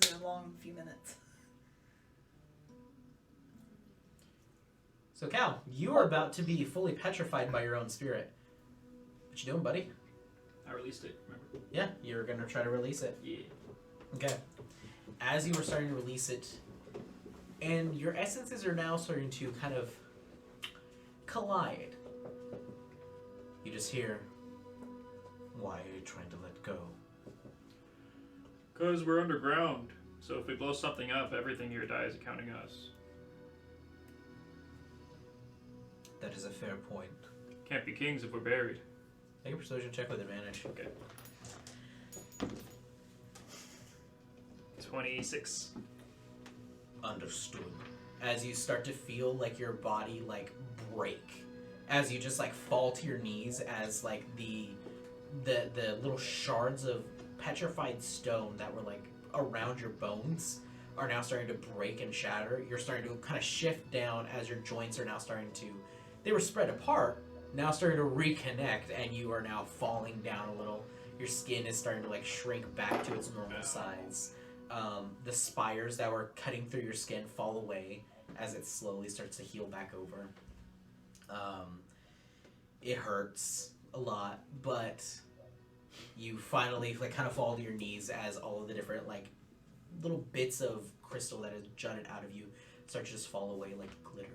is a long few minutes. So Cal, you are about to be fully petrified by your own spirit. What you doing, buddy? I released it, remember? Yeah, you're gonna try to release it. Yeah. Okay. As you were starting to release it, and your essences are now starting to kind of collide, you just hear, "Why are you trying to let go?" Because we're underground. So if we blow something up, everything here dies, counting us. That is a fair point. Can't be kings if we're buried. Make a persuasion check with advantage. Okay. 26. Understood. As you start to feel like your body like break, as you just like fall to your knees, as like the little shards of petrified stone that were like around your bones are now starting to break and shatter. You're starting to kind of shift down as your joints are now starting to, they were spread apart, now starting to reconnect, and you are now falling down a little. Your skin is starting to like shrink back to its normal size. The spires that were cutting through your skin fall away as it slowly starts to heal back over. It hurts a lot, but you finally like kind of fall to your knees as all of the different like little bits of crystal that has jutted out of you start to just fall away like glitter.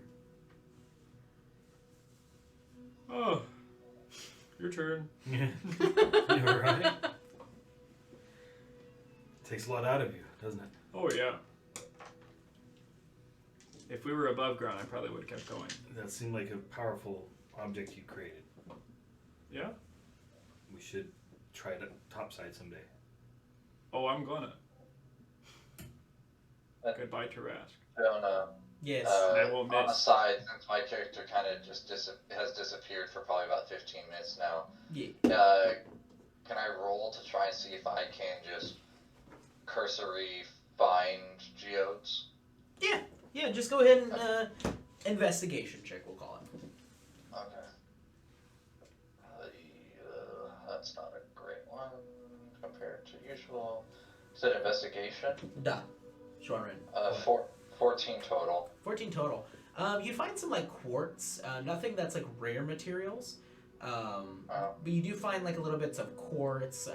Oh, your turn. You're right. Takes a lot out of you, doesn't it? Oh, yeah. If we were above ground, I probably would have kept going. That seemed like a powerful object you created. Yeah? We should try it topside someday. Oh, I'm gonna. Goodbye, Tarask. Jonah, Yes. I will on the miss. side, since my character kind of just has disappeared for probably about 15 minutes now, Yeah. can I roll to try and see if I can just cursory find geodes? Yeah, just go ahead and investigation check, we'll call it. Okay. That's not a great one compared to usual. Is it investigation? Da. Shortman. 14 total. 14 total. You find some like quartz, nothing that's like rare materials. But you do find like a little bits of quartz.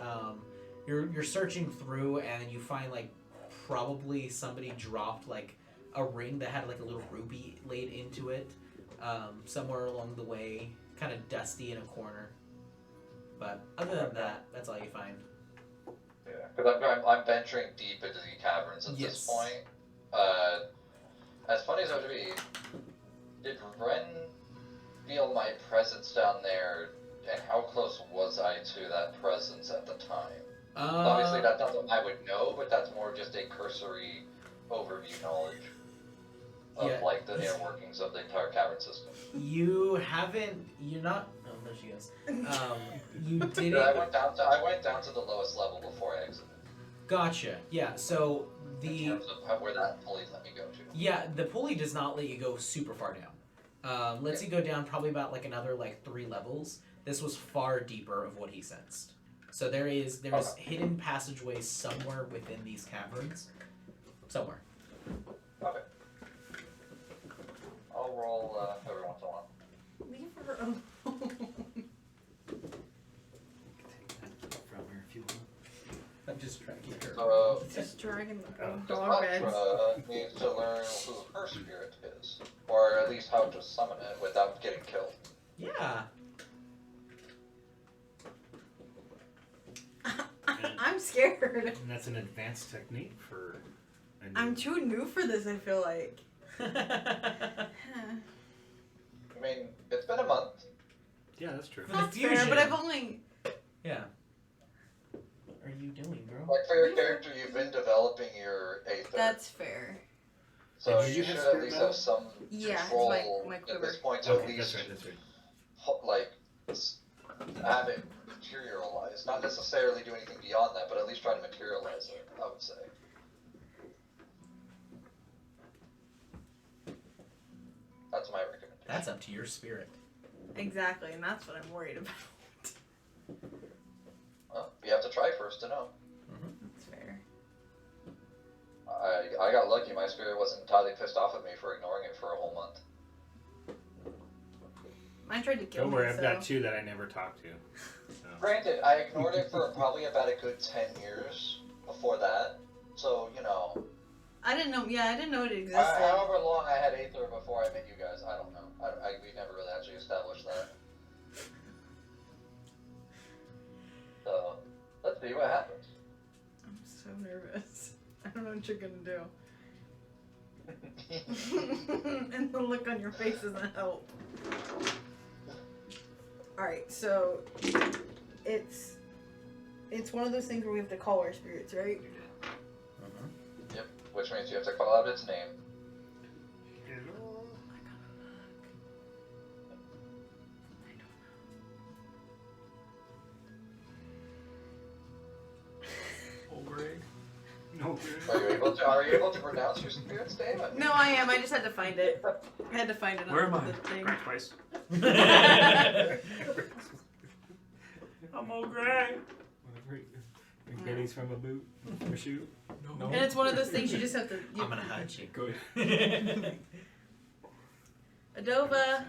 You're searching through and you find like probably somebody dropped like a ring that had like a little ruby laid into it somewhere along the way, kind of dusty in a corner. But other than that, that's all you find. Yeah, because I'm venturing deep into the caverns at this point. As funny as it would be, did Ren feel my presence down there, and how close was I to that presence at the time? Obviously, that's not something I would know, but that's more just a cursory overview knowledge of like the inner workings of the entire cavern system. You're not. Oh, there she goes. You didn't. I went down to the lowest level before I exited. Gotcha. Yeah. So In terms of where that pulley let me go to. Yeah, the pulley does not let you go super far down. Lets you go down probably about like another like 3 levels. This was far deeper of what he sensed. So there is hidden passageways somewhere within these caverns. Somewhere. Okay. I'll roll every once in a while. Leave her alone. From here if you want. I'm just tracking her. So, Just dragging the Because dog beds. Patra needs to learn who her spirit is, or at least how to summon it without getting killed. Yeah. I'm scared. And that's an advanced technique for. I'm too new for this, I feel like. I mean, it's been a month. Yeah, that's true. That's fusion. fair, but I've only... Yeah. What are you doing, girl? Like, for your character, you've been developing your Aether. That's fair. So Did you you should have at spirit least metal? have some Yeah, control my at quiver. this point to Okay, at least that's right. like have it materialize. Not necessarily do anything beyond that, but at least try to materialize it, I would say. That's my recommendation. That's up to your spirit. Exactly, and that's what I'm worried about. Well, you have to try first to know. That's fair. I got lucky. My spirit wasn't entirely pissed off at me for ignoring it for a whole month. Mine tried to kill Don't me. worry, I've So. got 2 that I never talked to. So. Granted, I ignored it for probably about a good 10 years before that. So, you know. I didn't know. Yeah, I didn't know it existed. However long I had Aether before I met you guys, I don't know. We never really actually established that. So, let's see what happens. I'm so nervous. I don't know what you're gonna do. And the look on your face doesn't help. Alright, so it's one of those things where we have to call our spirits, right? Yep, which means you have to call out its name. Ogre. No. Are you able to pronounce your spirit's name? No, I am. I just had to find it. I had to find it Where on am I? the thing. Crack twice. I'm Ogre. Pennies from a boot or shoe. No. And it's one of those things you just have to. I'm gonna hurt you. Good. Adova.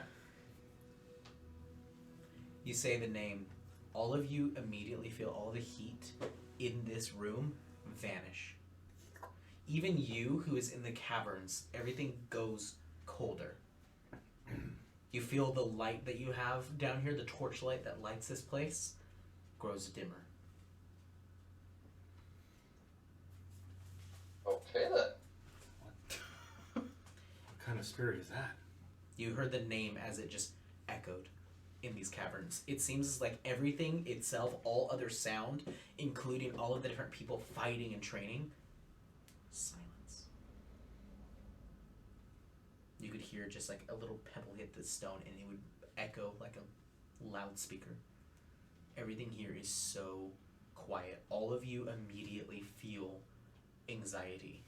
You say the name. All of you immediately feel all the heat in this room vanish. Even you, who is in the caverns, everything goes colder. You feel the light that you have down here, the torchlight that lights this place, grows dimmer. Okay then. What kind of spirit is that? You heard the name as it just echoed in these caverns. It seems like everything itself, all other sound, including all of the different people fighting and training, silence. You could hear just like a little pebble hit the stone and it would echo like a loudspeaker. Everything here is so quiet. All of you immediately feel anxiety.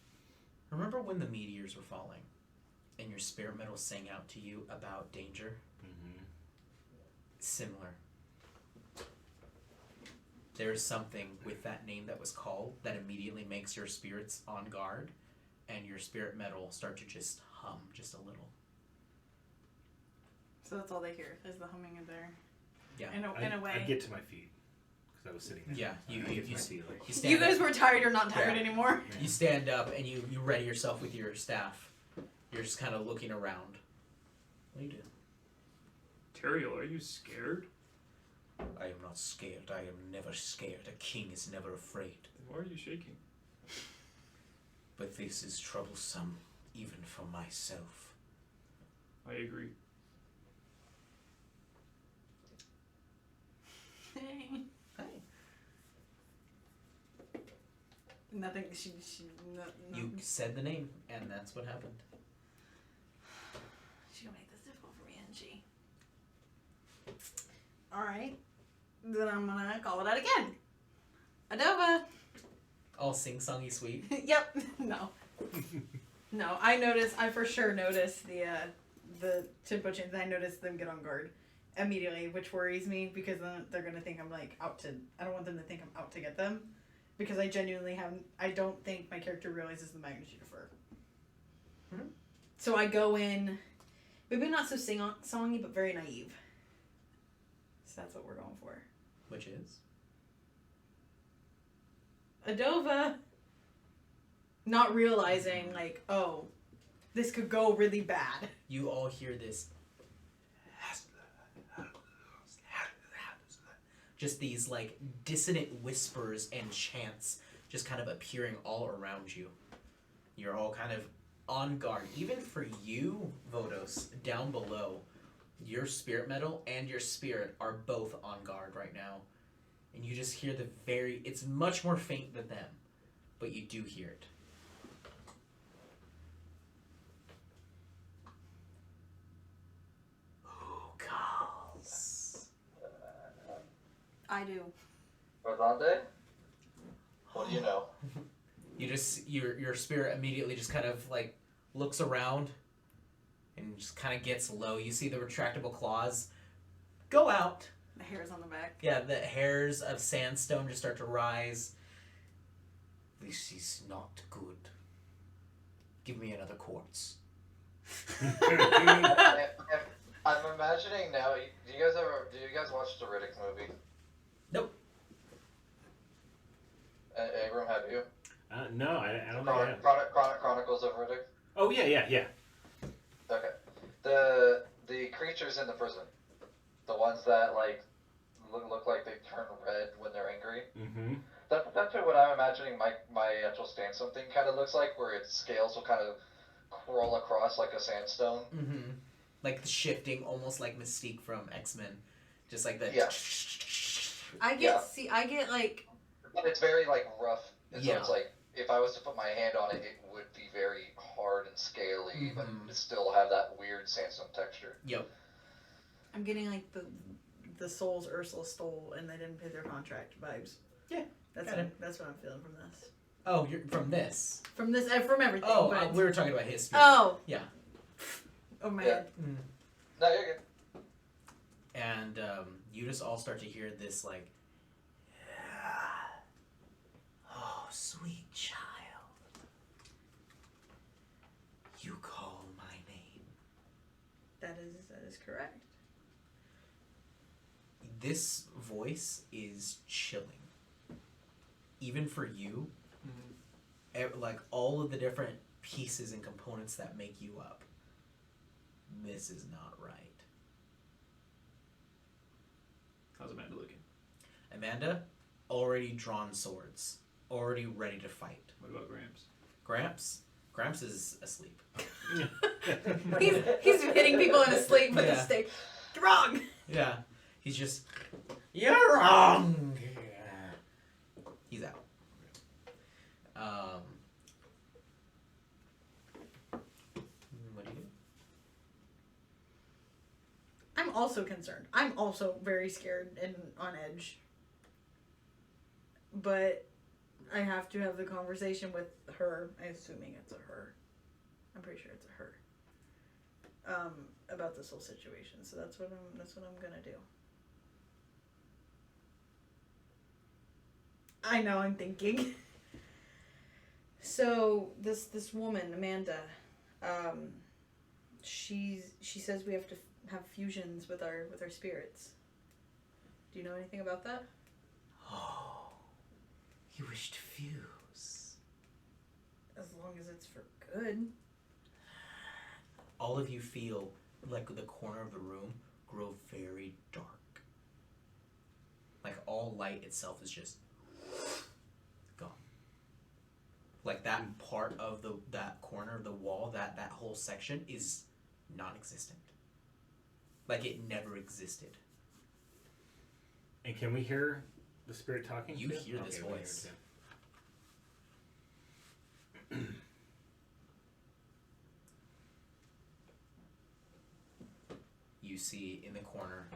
Remember when the meteors were falling and your spirit metal sang out to you about danger? Mm-hmm. Similar. There's something with that name that was called that immediately makes your spirits on guard and your spirit metal start to just hum just a little. So that's all they hear is the humming in there. Yeah. In a way. I'd get to my feet because I was sitting there. Yeah, you I'd get to you my feet, like, you stand You guys up, were tired or not tired Yeah. anymore? you stand up and you ready yourself with your staff. You're just kind of looking around. What do you do? Teriel, are you scared? I am not scared. I am never scared. A king is never afraid. Why are you shaking? But this is troublesome, even for myself. I agree. Hey. Hey. Nothing. She no. You said the name, and that's what happened. She's gonna make this difficult for me, isn't she? Alright. Then I'm gonna call it out again. Adova. All sing-songy sweet. Yep. No. No, I for sure noticed the tempo change. I noticed them get on guard immediately, which worries me because then they're gonna think I'm like out to. I don't want them to think I'm out to get them, because I genuinely haven't. I don't think my character realizes the magnitude of her. Hmm. So I go in, maybe not so songy, but very naive. So that's what we're going for. Which is? Adova. Not realizing, like, oh, this could go really bad. You all hear this. Just these, like, dissonant whispers and chants just kind of appearing all around you. You're all kind of on guard. Even for you, Vodos, down below, your spirit metal and your spirit are both on guard right now. And you just hear it's much more faint than them, but you do hear it. Who calls? I do. Rosande? What do you know? You just your spirit immediately just kind of like looks around and just kind of gets low. You see the retractable claws go out. The hair's on the back. Yeah, the hairs of sandstone just start to rise. This is not good. Give me another quartz. I'm imagining now. Do you guys watch the Riddick movie? Nope. Abram, have you? No, I don't think I have. Chronicles of Riddick. Oh yeah. Okay. The creatures in the prison, the ones that like look like they turn red when they're angry. Mm-hmm. That's what I'm imagining my actual stand thing kind of looks like, where its scales will kind of crawl across like a sandstone. Mm-hmm. Like the shifting, almost like Mystique from X-Men. Just like the... Yeah. I get like... It's very like rough, and so Yeah. it's like, if I was to put my hand on it, it would be very hard and scaly, but it still have that weird sandstone texture. Yep. I'm getting like the souls Ursula stole and they didn't pay their contract vibes. Yeah. That's what I'm feeling from this. Oh, you're from this? From everything. Oh, but... we were talking about history. Oh. Yeah. Oh man. Yeah. Mm. No, you're good. And you just all start to hear this like, oh, sweet child, you call my name. That is correct. This voice is chilling. Even for you, like all of the different pieces and components that make you up, this is not right. How's Amanda looking? Amanda, already drawn swords, already ready to fight. What about Gramps? Gramps is asleep. he's hitting people in his sleep with a stick. You're wrong. Yeah, he's just, you're wrong. He's out. What do you do? I'm also concerned. I'm also very scared and on edge. But I have to have the conversation with her. I'm assuming it's a her. I'm pretty sure it's a her. About this whole situation. So that's what I'm gonna do. I know, I'm thinking. So this woman, Amanda, she says we have to have fusions with our spirits. Do you know anything about that? Oh, you wish to fuse. As long as it's for good. All of you feel like the corner of the room grow very dark. Like all light itself is just gone. Like that part of that corner of the wall, that whole section is non-existent. Like it never existed. And can we hear the spirit talking? You too? hear this we hear voice. it too. You see in the corner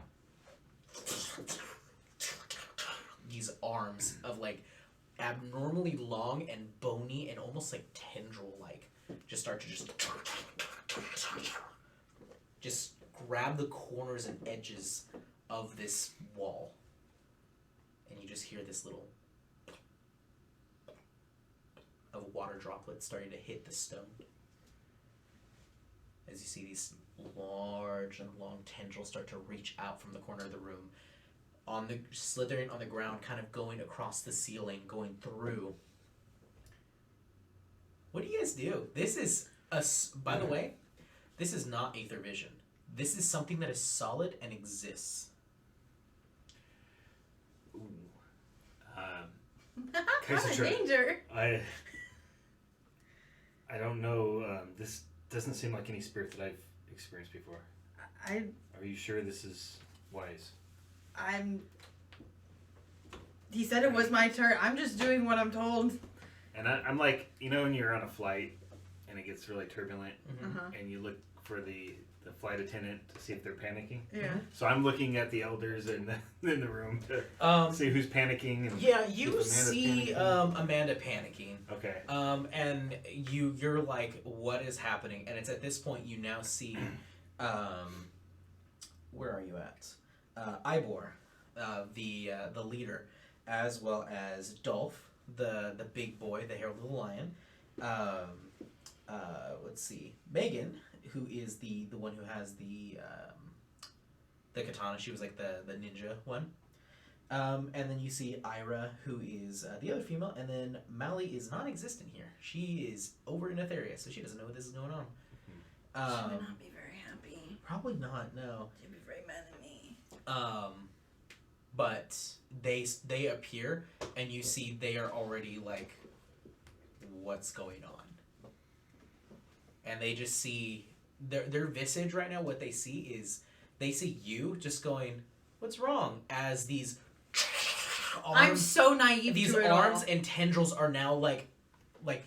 these arms of like abnormally long and bony and almost like tendril like just start to just grab the corners and edges of this wall, and you just hear this little of water droplets starting to hit the stone as you see these large and long tendrils start to reach out from the corner of the room, slithering on the ground, kind of going across the ceiling, going through. What do you guys do? This is by the way, this is not Aether Vision. This is something that is solid and exists. Ooh. I'm in danger. I don't know. This doesn't seem like any spirit that I've experienced before. Are you sure this is wise? He said it was my turn. I'm just doing what I'm told. And I'm like, you know, when you're on a flight and it gets really turbulent, and you look for the flight attendant to see if they're panicking. Yeah. So I'm looking at the elders in the room to see who's panicking. And yeah, you see Amanda panicking. Okay. And you're like, what is happening? And it's at this point you now see, where are you at? Ivor, the leader, as well as Dolph, the big boy, the hair of the lion, let's see, Megan, who is the one who has the katana. She was like the ninja one. And then you see Ira, who is the other female, and then Mally is non-existent here. She is over in Etheria, so she doesn't know what this is going on. She would not be very happy. Probably not, no. She'd be very mad at me. But they appear, and you see they are already like, what's going on? And they just see their visage right now. What they see is they see you just going, what's wrong? As these arms, I'm so naive. these to it arms all. and tendrils are now like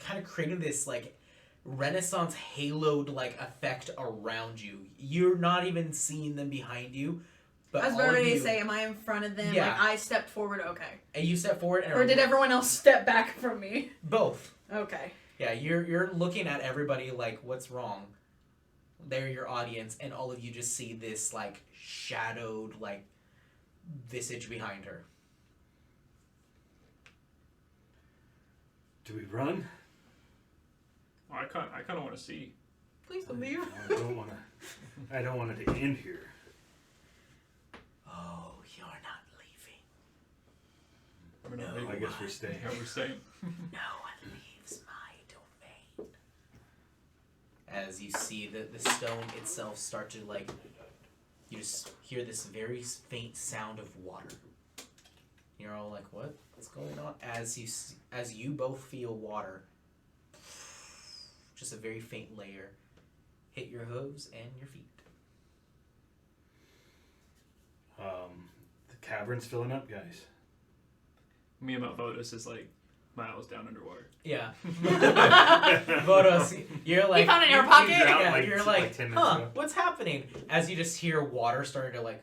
kind of creating this like Renaissance haloed like effect around you. You're not even seeing them behind you. But I was all of ready you, to say, am I in front of them? Yeah. Like, I stepped forward, okay. and you step forward, and Or did everyone else step back from me? both? Okay. Yeah, you're looking at everybody like, what's wrong? They're your audience, and all of you just see this like shadowed like visage behind her. Do we run? Oh, I kind of want to see. Please don't leave. I don't want it to end here. Oh, you're not leaving. We're not No. leaving. I guess we're staying. Yeah, we're staying. No one leaves my domain. As you see the stone itself start to like, you just hear this very faint sound of water. You're all like, what? What's going on? As you both feel water, just a very faint layer, hit your hooves and your feet. The cavern's filling up, guys. Me and Votus is like miles down underwater. Yeah. Vodos, you're like, He found an air pocket? Yeah, Like, you're like like, 10 minutes huh, ago. what's happening? As you just hear water starting to like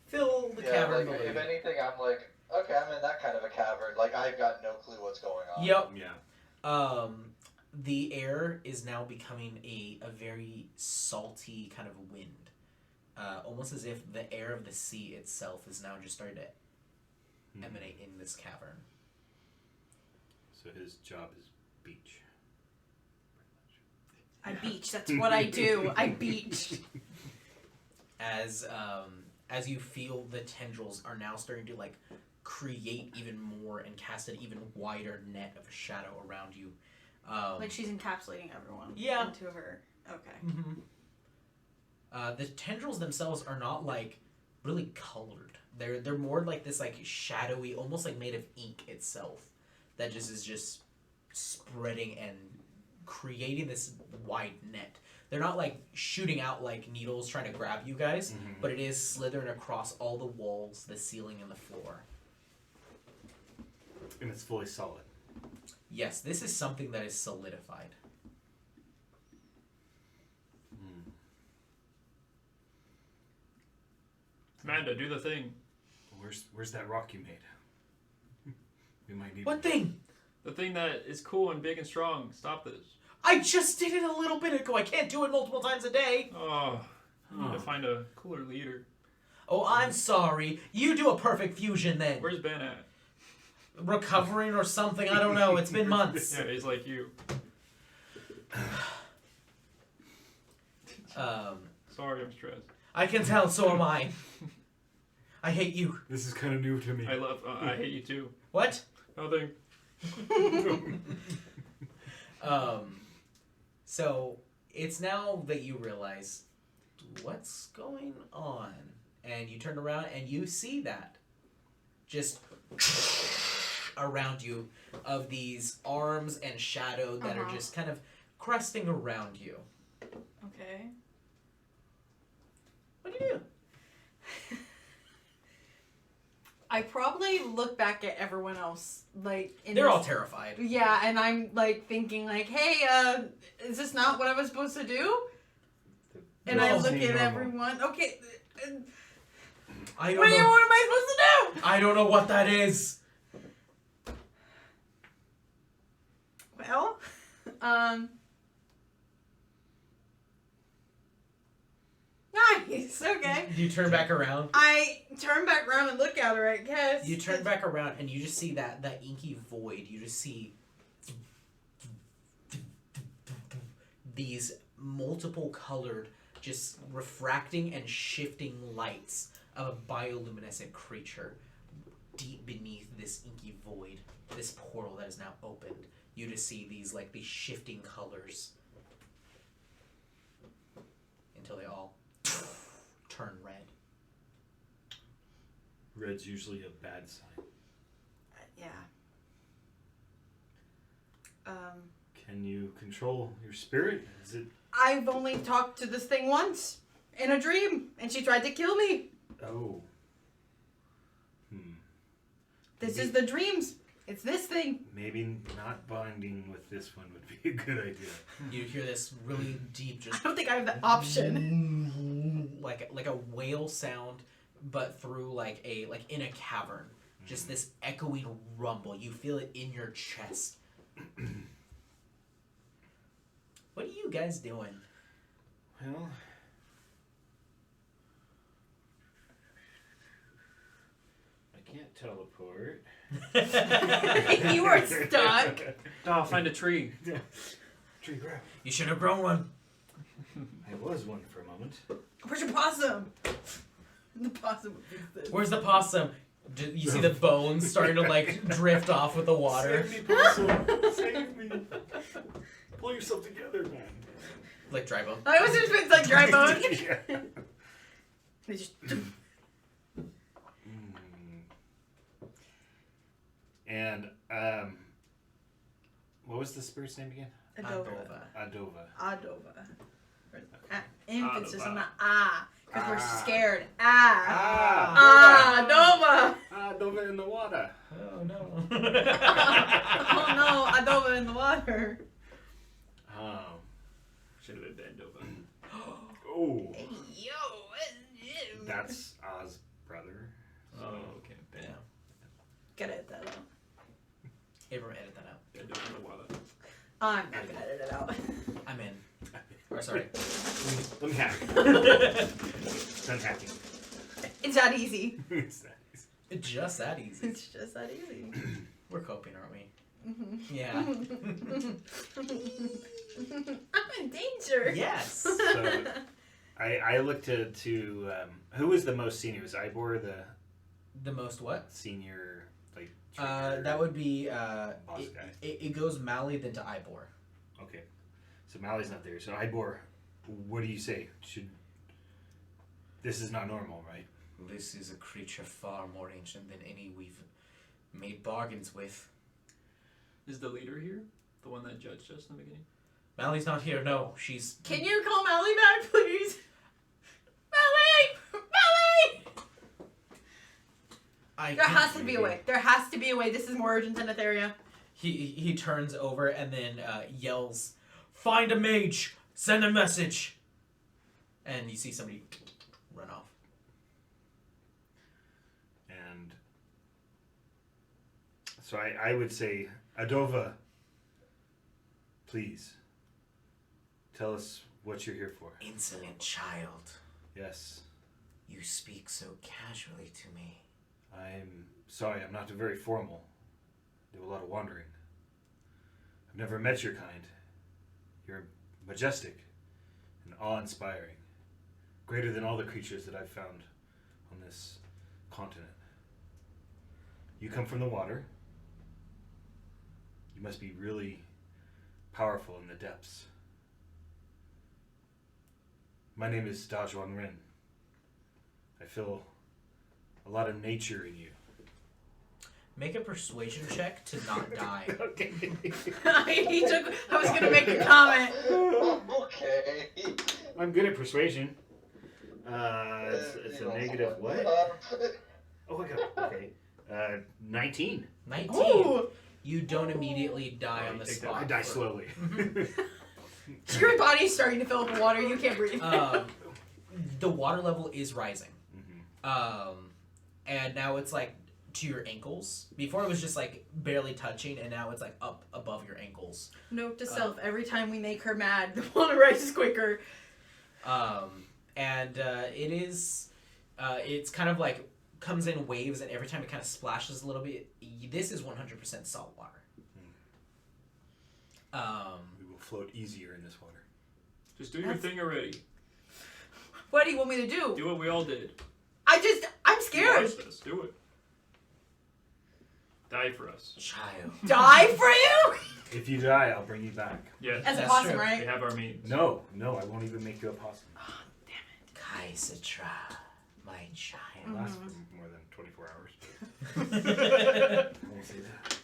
fill the Yeah, cavern like, below if you. anything, I'm like, okay, I'm in that kind of a cavern. Like, I've got no clue what's going on. Yep. Yeah. The air is now becoming a very salty kind of wind. Almost as if the air of the sea itself is now just starting to emanate in this cavern. So his job is beach. I beach. That's what I do. I beach. As you feel the tendrils are now starting to like create even more and cast an even wider net of shadow around you. Like she's encapsulating everyone. Yeah. Into her. Okay. Mm-hmm. The tendrils themselves are not like really colored. They're more like this like shadowy, almost like made of ink itself, that just is just spreading and creating this wide net. They're not like shooting out like needles trying to grab you guys, but it is slithering across all the walls, the ceiling, and the floor. And it's fully solid. Yes, this is something that is solidified. Amanda, do the thing. Where's that rock you made? We might need What thing? The thing that is cool and big and strong. Stop this. I just did it a little bit ago. I can't do it multiple times a day. Oh, I need to find a cooler leader. Oh, I'm sorry. You do a perfect fusion then. Where's Ben at? Recovering or something. I don't know. It's been months. Yeah, he's like you. Sorry, I'm stressed. I can tell, so am I. I hate you. This is kind of new to me. I hate you too. What? Nothing. So it's now that you realize what's going on, and you turn around and you see that just around you of these arms and shadow that are just kind of cresting around you. Okay. What do you do? I probably look back at everyone else, like in They're this- all terrified. Yeah, and I'm like thinking, like, hey, is this not what I was supposed to do? And I No. look at Normal. everyone. Okay, I what don't know. am I supposed to do? I don't know what that is. Well, nice. Okay. You turn back around. I turn back around and look at her. I guess You turn back around and you just see that inky void. You just see these multiple colored, just refracting and shifting lights of a bioluminescent creature deep beneath this inky void, this portal that is now opened. You just see these shifting colors until they all turn red. Red's usually a bad sign. Yeah. Can you control your spirit? Is it? I've only talked to this thing once in a dream, and she tried to kill me. Oh. This Maybe- is the dreams. It's this thing. Maybe not bonding with this one would be a good idea. You hear this really deep, I just don't think I have the option. like a whale sound, but through in a cavern. Just this echoing rumble. You feel it in your chest. What are you guys doing? Well, I can't teleport. You are stuck. Oh, find a tree. Tree grab. You should have grown one. I was one for a moment. Where's your possum? The possum would fix this. Where's the possum? You see the bones starting to drift off with the water. Save me, possum! Save me! Pull yourself together, man. Like dry bone. I was just it's like dry bone. Yeah. They just And what was the spirit's name again? Adova. Adova. Emphasis on the Adova. ah, because we're Ah. scared. Ah. Adova. Adova in the water. Oh no. Oh no, Adova in the water. Oh. Should have been Bandova. Oh. Yo. That's Oz brother. Oh, okay. Yeah. Gotta edit that out. Abram, edit that out. Bandova in the water. I'm not gonna edit it out. I'm in. Or sorry. Let me hack. Done hacking. It's that easy. It's that easy. It's just that easy. It's just that easy. We're coping, aren't we? Mm-hmm. Yeah. I'm in danger. Yes. So, I looked to who was the most senior? Was Ivor The most what? senior trainer? That would be Boss guy. it goes Mally then to Ivor. Okay. So Mally's not there. So Ivor, what do you say? This is not normal, right? This is a creature far more ancient than any we've made bargains with. Is the leader here? The one that judged us in the beginning? Mally's not here, no. She's... Can you call Mally back, please? Mally! I There can- has to be a way. There has to be a way. This is more urgent than Etheria. He turns over and then yells, "Find a mage! Send a message!" And you see somebody run off. And so I would say, Adova, please, tell us what you're here for. Insolent child, Yes, you speak so casually to me. I'm sorry, I'm not very formal. Do a lot of wandering. I've never met your kind. You're majestic and awe-inspiring. Greater than all the creatures that I've found on this continent. You come from the water. You must be really powerful in the depths. My name is Dajuan Rin. I feel a lot of nature in you. Make a persuasion check to not die. Okay. I was gonna make a comment. Okay. I'm good at persuasion. It's a negative what? Oh my god. Okay. 19. 19. Ooh, You don't immediately die on the Take that. spot. I die slowly. your body's starting to fill up with water. You can't breathe. The water level is rising. Mhm. And now it's to your ankles. Before it was just barely touching, and now it's up above your ankles. Note to self: every time we make her mad, the water rises quicker. And it is, it's kind of comes in waves, and every time it kind of splashes a little bit. This is 100% salt water. We will float easier in this water. Just do your thing already. What do you want me to do? Do what we all did. I'm scared. Watch this. Do it. Die for us. Child. Die for you? If you die, I'll bring you back. Yes. As a That's possum, true. We right? have our means. No, I won't even make you a possum. Kaisatra, my child. It lasts for more than 24 hours. I won't say that.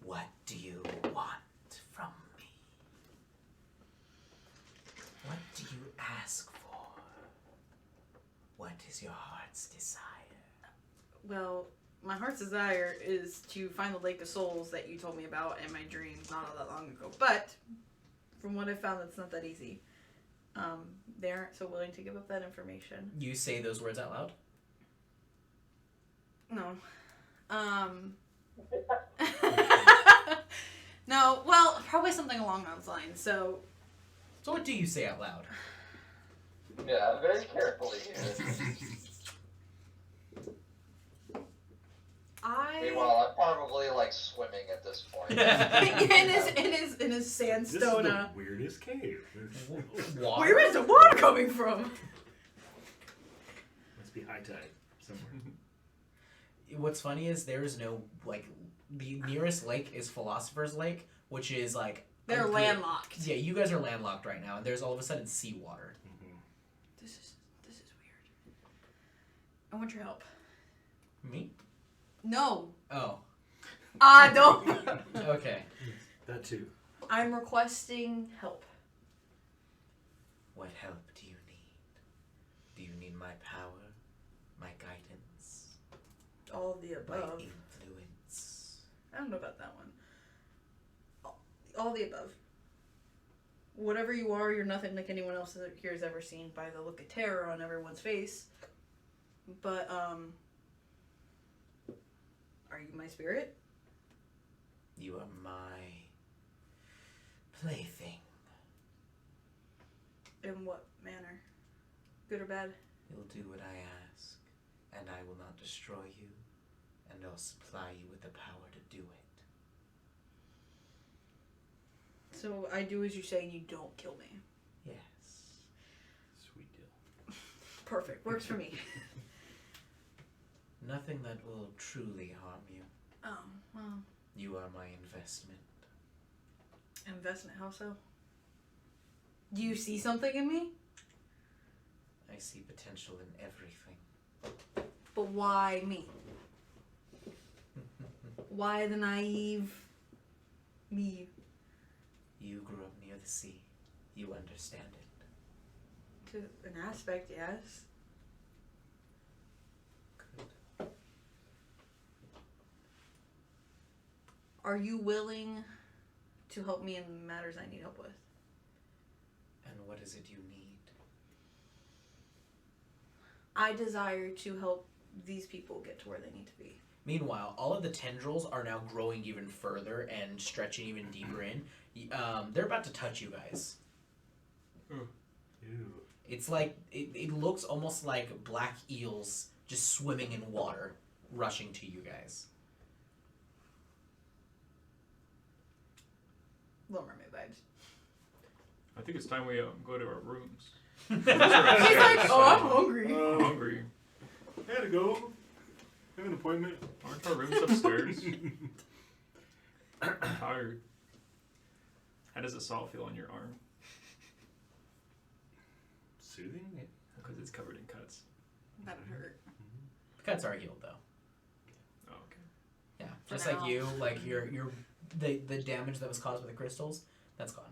What do you want from me? What do you ask for? What is your heart's desire? Well, my heart's desire is to find the Lake of Souls that you told me about in my dreams not all that long ago. But from what I found, that's not that easy. They aren't so willing to give up that information. You say those words out loud? No. No, well, probably something along those lines. So what do you say out loud? Yeah, very carefully here. Meanwhile, I'm probably like swimming at this point. in his sandstone. This is the weirdest cave. Water? Where is the water coming from? Must be high tide somewhere. What's funny is there's no, like, the nearest lake is Philosopher's Lake, which is, like... They're landlocked. Yeah, you guys are landlocked right now, and there's all of a sudden seawater. Mm-hmm. This is weird. I want your help. Me? No. Oh. Don't. Okay. That too. I'm requesting help. What help do you need? Do you need my power? My guidance? All the My above. influence? I don't know about that one. All the above. Whatever you are, you're nothing like anyone else here has ever seen by the look of terror on everyone's face. But, are you my spirit? You are my plaything. In what manner? Good or bad? You'll do what I ask, and I will not destroy you, and I'll supply you with the power to do it. So I do as you say and you don't kill me. Yes. Sweet deal. Perfect. Works for me. Nothing that will truly harm you. Oh, well. You are my investment. Investment, how so? Do you see something in me? I see potential in everything. But why me? Why the naive me? You grew up near the sea. You understand it. To an aspect, yes. Good. Are you willing to help me in matters I need help with? And what is it you need? I desire to help these people get to where they need to be. Meanwhile, all of the tendrils are now growing even further and stretching even deeper in. They're about to touch you guys. Ew. It's like, it looks almost like black eels just swimming in water, rushing to you guys. Little Mermaid vibes. I think it's time we go to our rooms. He's like, oh, I'm hungry. I'm hungry. I gotta go. I have an appointment. Aren't our rooms upstairs? I'm tired. How does the salt feel on your arm? Soothing? Because it's covered in cuts. That would hurt. The cuts are healed though. Oh, okay. Yeah, For just now. like you, like the damage that was caused by the crystals, that's gone.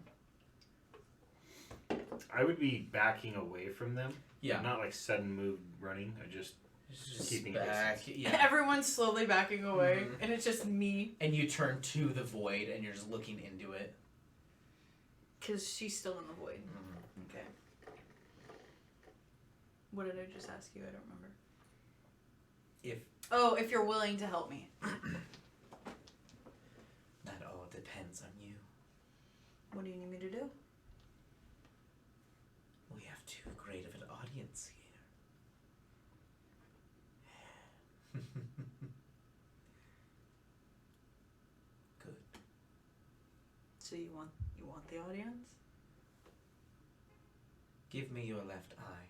I would be backing away from them. Yeah. Not like sudden move running. I just keeping back. distance. Yeah. Everyone's slowly backing away, Mhm. and it's just me. And you turn to the void, and you're just looking into it. Because she's still in the void. Mm-hmm. Okay. What did I just ask you? I don't remember. If you're willing to help me. That all depends on you. What do you need me to do? We have too great of an audience here. Good. So you want the audience? Give me your left eye.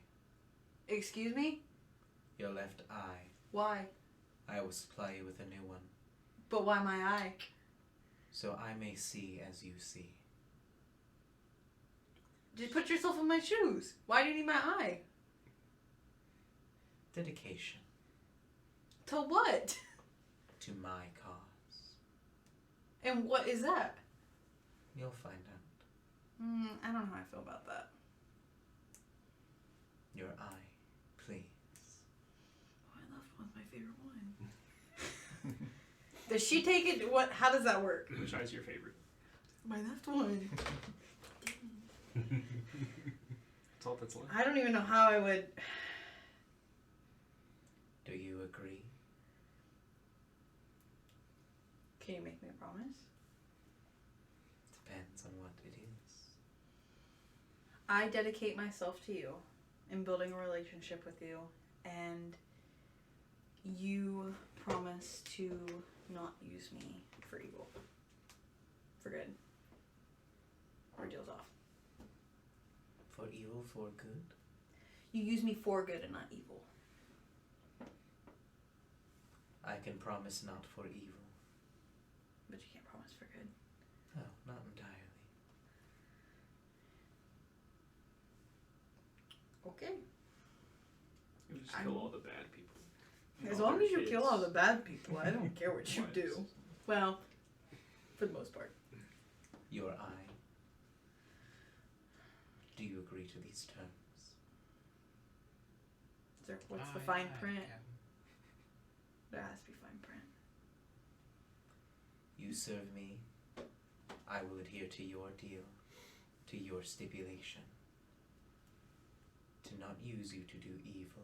Excuse me? Your left eye. Why? I will supply you with a new one, But why my eye? so I may see as you see. Just put yourself in my shoes. Why do you need my eye? Dedication To what? to my cause. And what is that? You'll find out. I don't know how I feel about that. Your eye, please. My left one's my favorite one. Does she take it? What? How does that work? Which eye's your favorite? My left one. That's all that's left. I don't even know how I would. Do you agree? Can you make me a promise? Depends on what it is. I dedicate myself to you in building a relationship with you, and you promise to not use me for evil. For good. Or deal's off. For evil, for good? You use me for good and not evil. I can promise not for evil. But you can't promise for good. No, not entirely. Okay. You just kill all the bad people. As All long their as you kill kids. all the bad people, I don't care what you do. Well, for the most part. Your eye. Do you agree to these terms? What's the fine print? There has to be fine print. You serve me, I will adhere to your deal, to your stipulation, to not use you to do evil.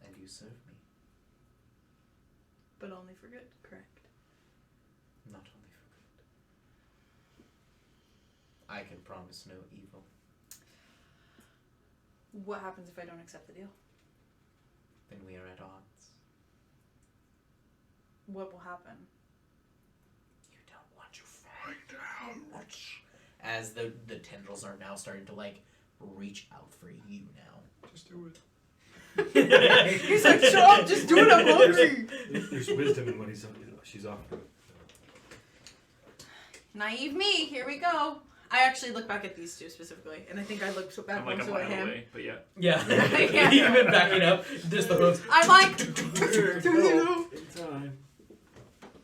And you serve me, But only for good, correct? not only for good. I can promise no evil. What happens if I don't accept the deal? Then we are at odds. What will happen? You don't want to find out much. As the tendrils are now starting to like reach out for you now. Just do it. He's like, shut up, just do it, I'm hungry. There's wisdom in what she's offering. Naive me, here we go. I actually look back at these two specifically, and I think I looked back I'm like a onto mile him. away, but yeah. Yeah. You've been backing up. Just the hooves. I'm like, In time.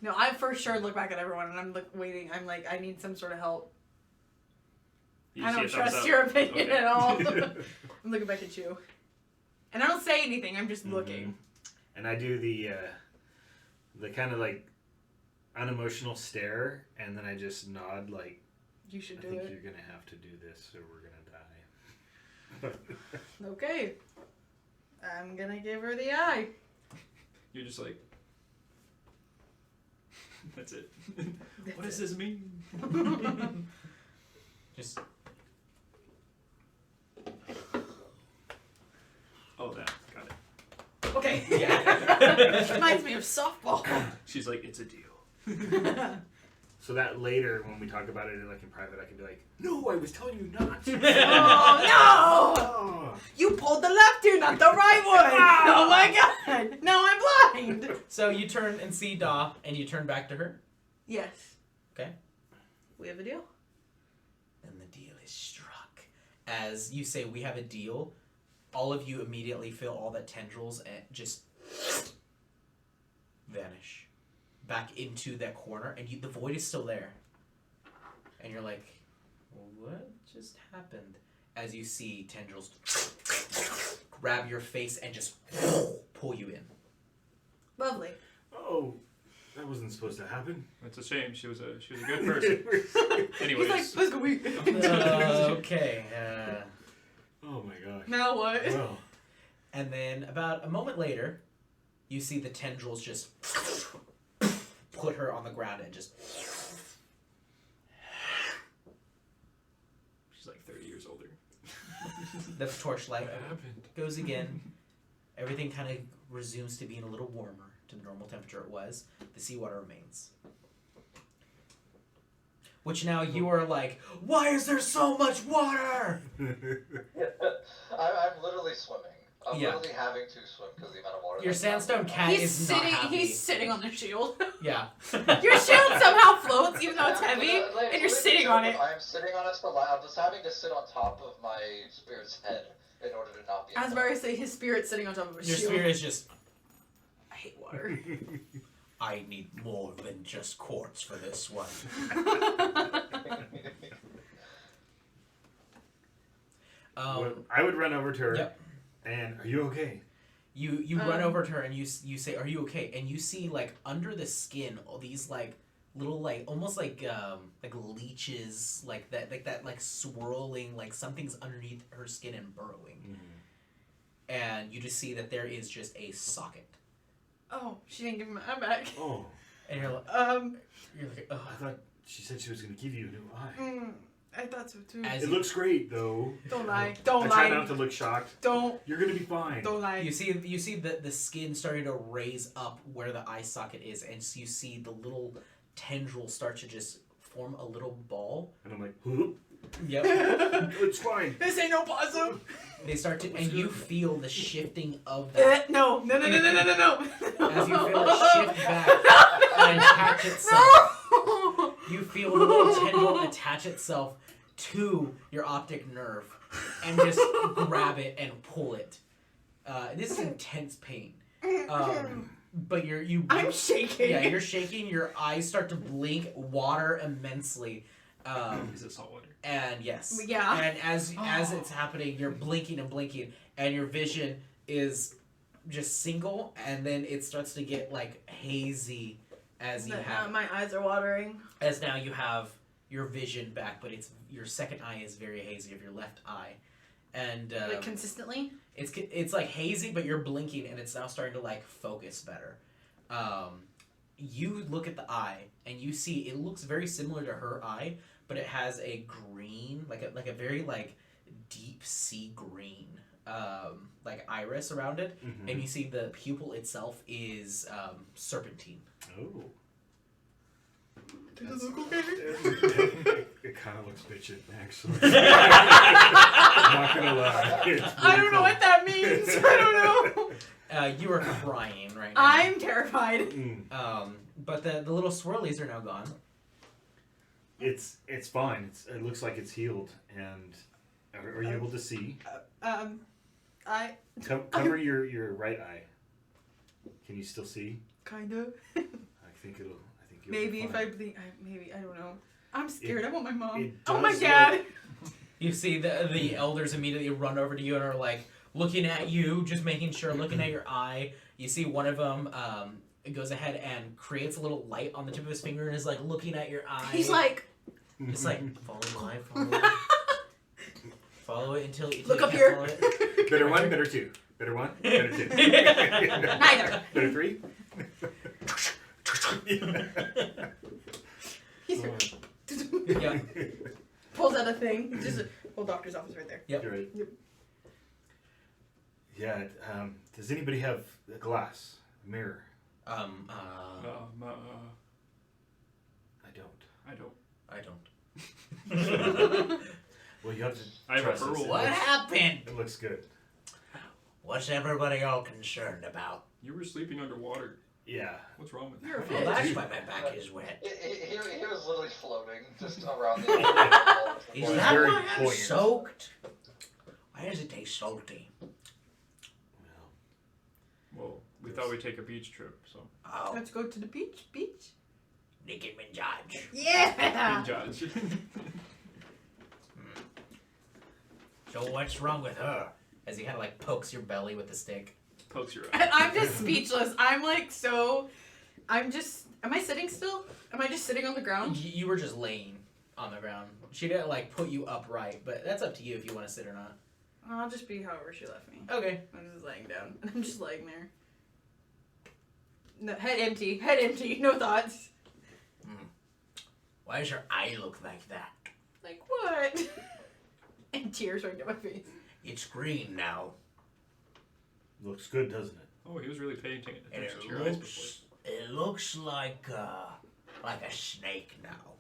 no, I for sure look back at everyone, and I'm waiting. I'm like, I need some sort of help. You I see don't a thumbs trust up. your opinion Okay. at all. I'm looking back at you, and I don't say anything. I'm just looking. And I do the kind of like unemotional stare, and then I just nod like, You should I do think it. you're gonna have to do this, or we're gonna die. Okay. I'm gonna give her the eye. You're just like, that's it. What That's does this mean? Just Oh, that. Got it. Okay. Yeah. Reminds me of softball. She's like, it's a deal. So that later, when we talk about it like in private, I can be like, "No, I was telling you not." Oh no! Oh. You pulled the left ear, not the right one. Oh my god! Now I'm blind. So you turn and see Da, and you turn back to her. Yes. Okay. We have a deal. And the deal is struck. As you say, we have a deal. All of you immediately feel all the tendrils and just vanish back into that corner, and the void is still there. And you're like, what just happened? As you see tendrils grab your face and just pull you in. Lovely. Oh, that wasn't supposed to happen. It's a shame. She was a good person. Anyways. He's like, let's go eat. Okay. Oh my gosh. Now what? Well, And then about a moment later, you see the tendrils just put her on the ground and just... She's like 30 years older. The torchlight What happened? goes again. Everything kind of resumes to being a little warmer. to the normal temperature it was, the seawater remains. Which now you are like, why is there so much water? I'm literally swimming. I'm Yeah. literally having to swim because the amount of water. Your that's sandstone happening. cat is not happy. He's sitting on the shield. Yeah. Your shield somehow floats, even though it's heavy, Like, and you're sitting on it. I'm sitting on it for I'm just having to sit on top of my spirit's head in order to not be. I was about to say his spirit's sitting on top of a Your shield. spirit is just, I hate water. I need more than just quartz for this one. Well, I would run over to her. Yep. And are you okay? You run over to her and you say, "Are you okay?" And you see like under the skin all these like little like almost like leeches like that swirling like something's underneath her skin and burrowing. Mm-hmm. And you just see that there is just a socket. Oh, she didn't give him my eye back. Oh, And you're like, I thought she said she was going to give you a new eye. I thought so too. As It you- looks great, though. Don't lie. Don't I try lie. not to look shocked. Don't You're going to be fine. lie. You see the skin starting to raise up where the eye socket is, and so you see the little tendrils start to just form a little ball. And I'm like, whoop. Yep. It's fine. This ain't no possum. They start to, and you feel the shifting of that No. as you feel it shift back and attach itself. No. You feel the little tendril attach itself to your optic nerve and just grab it and pull it. This is intense pain. But I'm shaking. Yeah, you're shaking. Your eyes start to blink. Water immensely. Is it salt water? And yes. Yeah. And as it's happening, you're blinking and blinking, and your vision is just single, and then it starts to get like hazy as you have. My eyes are watering. As now you have your vision back, but it's your second eye is very hazy of your left eye, and Like consistently. it's like hazy, but you're blinking, and it's now starting to like focus better. You look at the eye, and you see it looks very similar to her eye, but it has a green, like a very like deep sea green, like iris around it, Mm-hmm. and you see the pupil itself is serpentine. Oh. Does it look okay? It kind of looks bitchin', actually. I'm not gonna lie. It's I pretty don't know cool. what that means. I don't know. You are crying right now. I'm terrified. But the little swirlies are now gone. It's fine. It looks like it's healed. And are you able to see? Cover your right eye. Can you still see? Kind of. I think you'll Maybe be if fine. I blink, maybe I don't know. I'm scared. I want my mom. it Oh my does dad. You see the elders immediately run over to you and are like looking at you, just making sure, looking at your eye. You see one of them goes ahead and creates a little light on the tip of his finger and is like looking at your eye. He's like, It's like, follow the light, follow it until you look up can't here. follow it. Better one, better two. Better one, better two. Neither. Better three. He's Yeah. pulls out a thing. Just a whole doctor's office right there. Yep. You're right. Yep. Yeah. Does anybody have a glass, a mirror? I I don't. don't. I don't. Well, you have to. I have a trust us. pearl. What happened? It looks good. What's everybody all concerned about? You were sleeping underwater. Yeah. What's wrong with You're a that? Well, fish. that's why my back is wet. He was literally floating just around the. Is Well, that very why I'm buoyant. soaked? Why does it taste salty? Well, we thought we'd take a beach trip, so. Oh, Let's go to the beach. Beach. Nicki Minaj. Yeah. Good judge. So what's wrong with her? As he kind of like pokes your belly with the stick. Pokes your And eye. I'm just speechless. I'm like so. I'm just. Am I sitting still? Am I just sitting on the ground? You were just laying on the ground. She didn't like put you upright, but that's up to you if you want to sit or not. I'll just be however she left me. Okay. I'm just laying down. I'm just laying there. No, head empty. Head empty. No thoughts. Why does your eye look like that? Like what? And tears running down my face. It's green now. Looks good, doesn't it? Oh, he was really paying attention And to your eyes before. it looks like a snake now.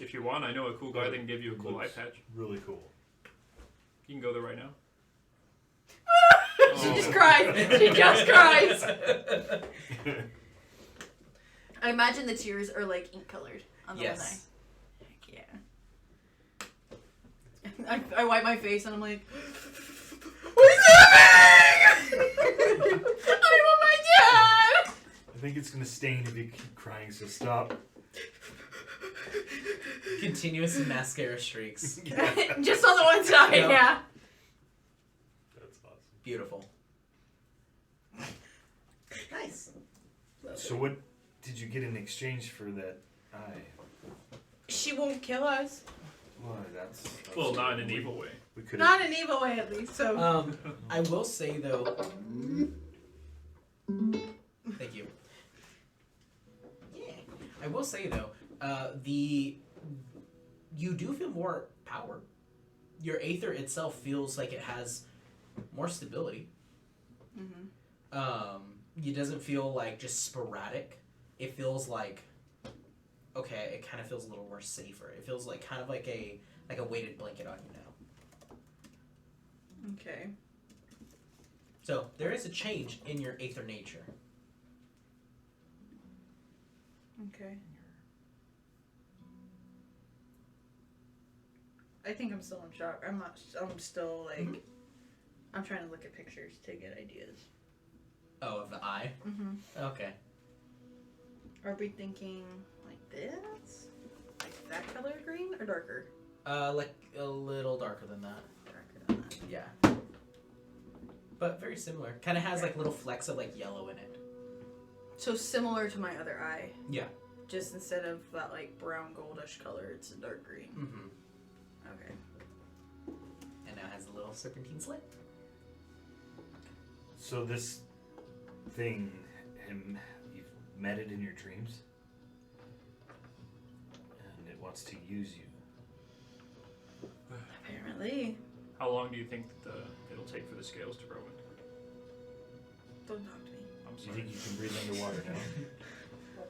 If you want, I know a cool guy that can give you a cool eye patch. Really cool. You can go there right now. She just cries. She just cries. I imagine the tears are like ink colored on the one eye. Yes. Heck yeah. I wipe my face and I'm like, what's happening? I want my dad. I think it's gonna stain if you keep crying, so stop. Continuous mascara streaks. Just on the one side, Yeah. yeah. That's awesome. Beautiful. Nice. So what did you get in exchange for that eye? She won't kill us. Well, that's Well, not in an evil way. We could Not in an evil way, at least. So. I will say though. Thank you. Yeah. I will say though, you do feel more power. Your aether itself feels like it has more stability. It doesn't feel like just sporadic. It feels like, okay, it kind of feels a little more safer. It feels like kind of like a weighted blanket on you now. Okay. So there is a change in your aether nature. Okay. I think I'm still in shock. I'm still like, I'm trying to look at pictures to get ideas. Oh, of the eye? Mm-hmm. Okay. Are we thinking like this? Like that color green or darker? Like a little darker than that. Darker than that. Yeah. But very similar. Kind of has like little flecks of like yellow in it. So similar to my other eye. Yeah. Just instead of that like brown goldish color, it's a dark green. Mm-hmm. Okay. And now has a little serpentine slit. So this thing, you've met it in your dreams? And it wants to use you. Apparently. How long do you think that it'll take for the scales to grow in? Don't talk to me. I'm Do you sorry. think you can breathe underwater now?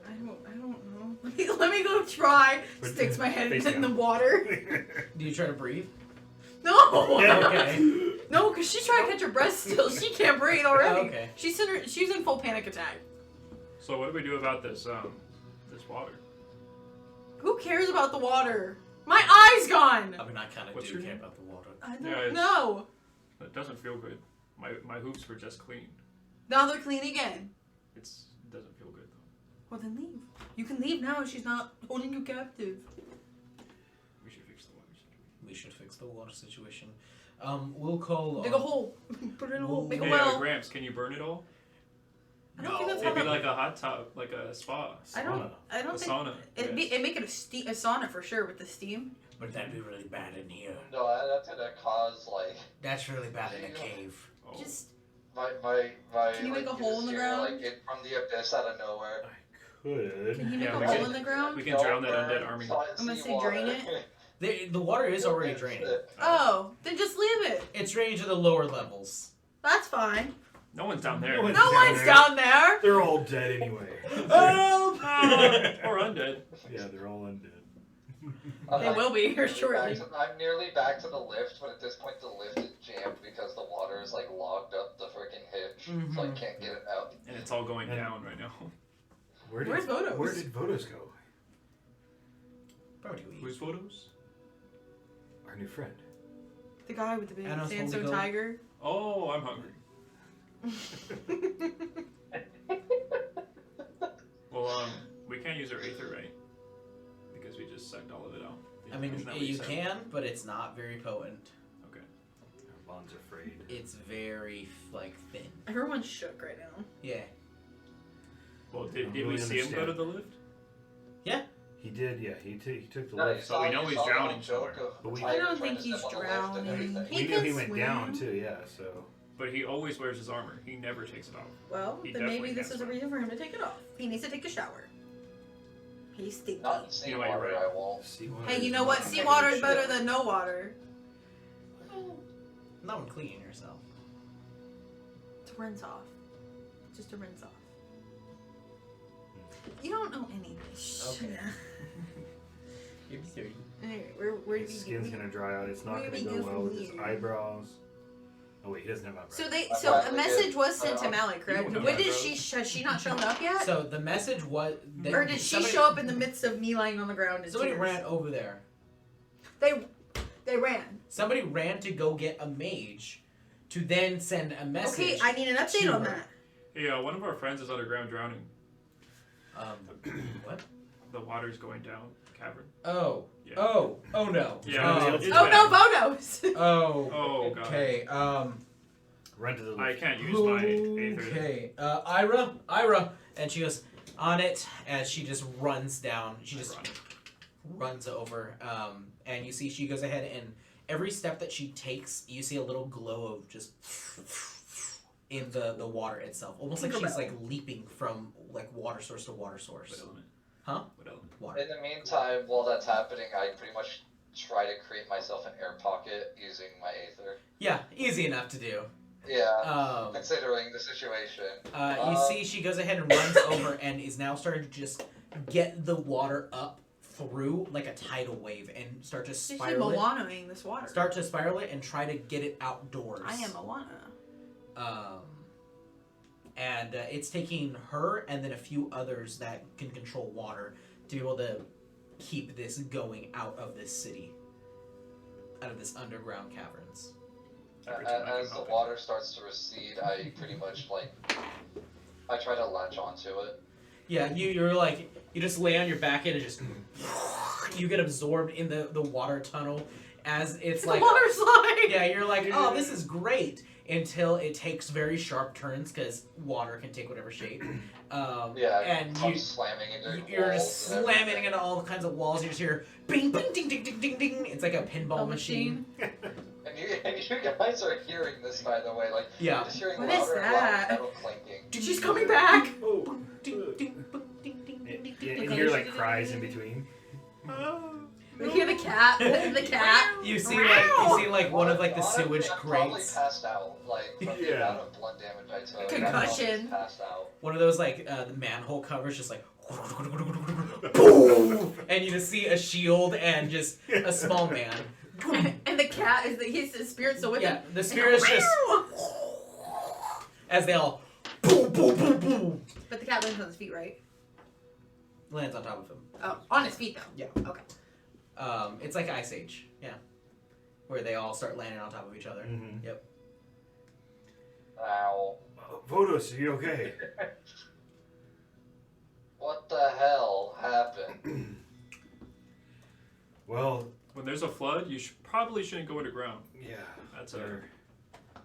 I don't know. Let me go try. But Sticks my head face in the down. water. Do you try to breathe? No. Okay. No, because she's trying to catch her breath still. She can't breathe already. Oh, okay. She's in full panic attack. So what do we do about this this water? Who cares about the water? My eye's gone. I mean, I kind of What's do your care name? about the water. I Yeah, don't it's- know. It doesn't feel good. My hooves were just clean. Now they're clean again. It doesn't feel good though. Well, then leave. You can leave now. She's not holding you captive. We should fix the water situation. We should fix the water situation. We'll call. Dig a hole. Put it in a hole. Make a Hey, well. Gramps, can you burn it all? I don't think that's It'd be how like a hot tub, like a spa. I don't A think sauna. it'd make it a sauna for sure with the steam. But that'd be really bad in here. No, that's gonna cause like That's really bad in a cave. Oh. Just my. Can you like, make a you hole just in the hear, ground? Like it from the abyss out of nowhere. Could. can you make Yeah, a we hole can- in the ground? we can drown that undead army. I'm gonna say drain it. The water is already draining. Oh, then just leave it. It's draining to the lower levels. That's fine. No one's down there. No one's No one's there. down there. They're all dead anyway. Help! Or undead. Yeah, they're all undead. They will be here shortly. I'm nearly back to the lift, but at this point the lift is jammed because the water is like logged up the freaking hitch, so I Mhm. can't get it out. And it's all going And- down right now. Where's Vodos? Where did Vodos go? Probably we. Whose photos? Our new friend. The guy with the big Anna's sandstone Holy tiger. Oh, I'm hungry. Well, we can't use our aether, right? Because we just sucked all of it out. I mean, Isn't that what you said? can, but it's not very potent. Okay. Our bond's afraid. It's very like thin. Everyone's shook right now. Yeah. Well, I did don't we really see him go to understand. the lift? He did, yeah. He took the No, lift. So we know he's drowning joke somewhere. of But we- the I tiger don't trying think to he's step on the lift and drowning. everything. He We knew can he went down swim. too, yeah. So But he always wears his armor. He never takes it off. Well, He then maybe definitely this can is a swim. reason for him to take it off. He needs to take a shower. He's stinky. Not in sea what, you're water, right. I won't. Seawater Hey, you is know not what? my Seawater is favorite better shit. than no water. Not when cleaning yourself. To rinse off. Just to rinse off. You don't know anything. Okay. You're dirty. Anyway, where do His we skin's gonna dry out. It's not where do gonna we go go well from with his here? eyebrows. Oh wait, he doesn't have eyebrows. So a message was sent to Uh, Malik, correct? you don't When know did that, has she not shown up yet? So the message was. Or did she show up in the midst of me lying on the ground in Somebody tears? ran over there. They ran. Somebody ran to go get a mage, to then send a message. Okay, I need an update to on her. that. Hey, one of our friends is underground drowning. What? The water's going down cavern. Oh. Yeah. Oh no. Yeah. Oh, it's Oh bad. no, Vonos! oh. Oh god. Okay. Run to the I left. can't use my aether. Okay. Ira, and she goes on it as she just runs down. She just runs over. And you see she goes ahead, and every step that she takes, you see a little glow of just in the water itself, almost like she's like leaping from like water source to water source. What element? Huh? What element? Water. In the meantime, while that's happening, I pretty much try to create myself an air pocket using my aether. Yeah, easy enough to do. Yeah, considering the situation. You see she goes ahead and runs over and is now starting to just get the water up through like a tidal wave and start to She's spiral it. Moana-ing this water. Start to spiral it and try to get it outdoors. I am Moana. And it's taking her and then a few others that can control water to be able to keep this going out of this city, out of this underground caverns. As the water starts to recede, I pretty much I try to latch onto it. Yeah, you're like, you just lay on your back and it just, you get absorbed in the water tunnel as it's like, the water slide! yeah, you're like, oh, this is great, until it takes very sharp turns because water can take whatever shape. And I'm slamming into you're walls just and slamming everything. into all kinds of walls. You just hear bing, bing, ding, ding, ding, ding, ding. It's like a pinball machine. And you guys are hearing this, by the way, Yeah. you're just hearing What louder is and louder that? metal clinking. She's coming back! Oh. Ding, ding, bing, ding, ding, ding, ding, Yeah, ding. and you hear like cries in between. We hear the cat. The cat. You see like one of like the Honestly, sewage I'm probably grates. passed out, from the Yeah. amount of blood damage I took. Concussion. I'm probably just passed out. One of those like the manhole covers just like boom, and you just see a shield and just a small man. And the cat is his spirit still with Yeah, him. the spirit's just as they all boom, boom, boom, boom, But the cat lands on his feet, right? lands on top of him. Oh, on his feet though. Yeah. Okay. It's like Ice Age, yeah, where they all start landing on top of each other. Mm-hmm. Yep. Ow. Vodos, are you okay? What the hell happened? Well, When there's a flood, you probably shouldn't go underground. yeah. That's They're-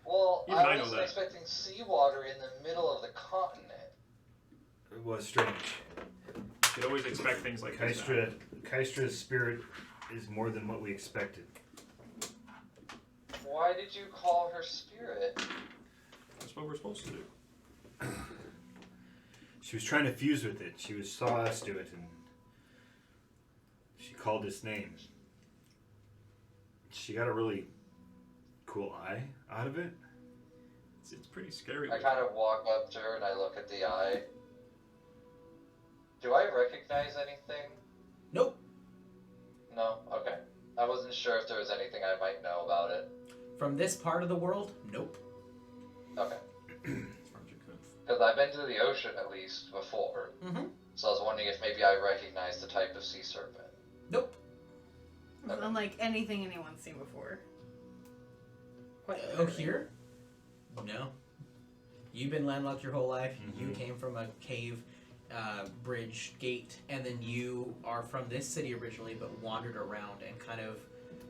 Well, Even I I know was that. expecting seawater in the middle of the continent. It was strange. You should always expect things like this. now. Kystra's spirit is more than what we expected. Why did you call her spirit? That's what we're supposed to do. She was trying to fuse with it. She saw us do it, and she called its name. She got a really cool eye out of it. It's pretty scary. I kind of walk up to her and I look at the eye. Do I recognize anything? Nope. No? Okay. I wasn't sure if there was anything I might know about it. From this part of the world, nope. Okay. As far as you could. Because I've been to the ocean at least before. Mm-hmm. So I was wondering if maybe I recognize the type of sea serpent. Nope. It's unlike anything anyone's seen before. Quite Oh, literally. here? No. You've been landlocked your whole life. You Mhm. came from a cave, bridge, gate, and then you are from this city originally, but wandered around and kind of.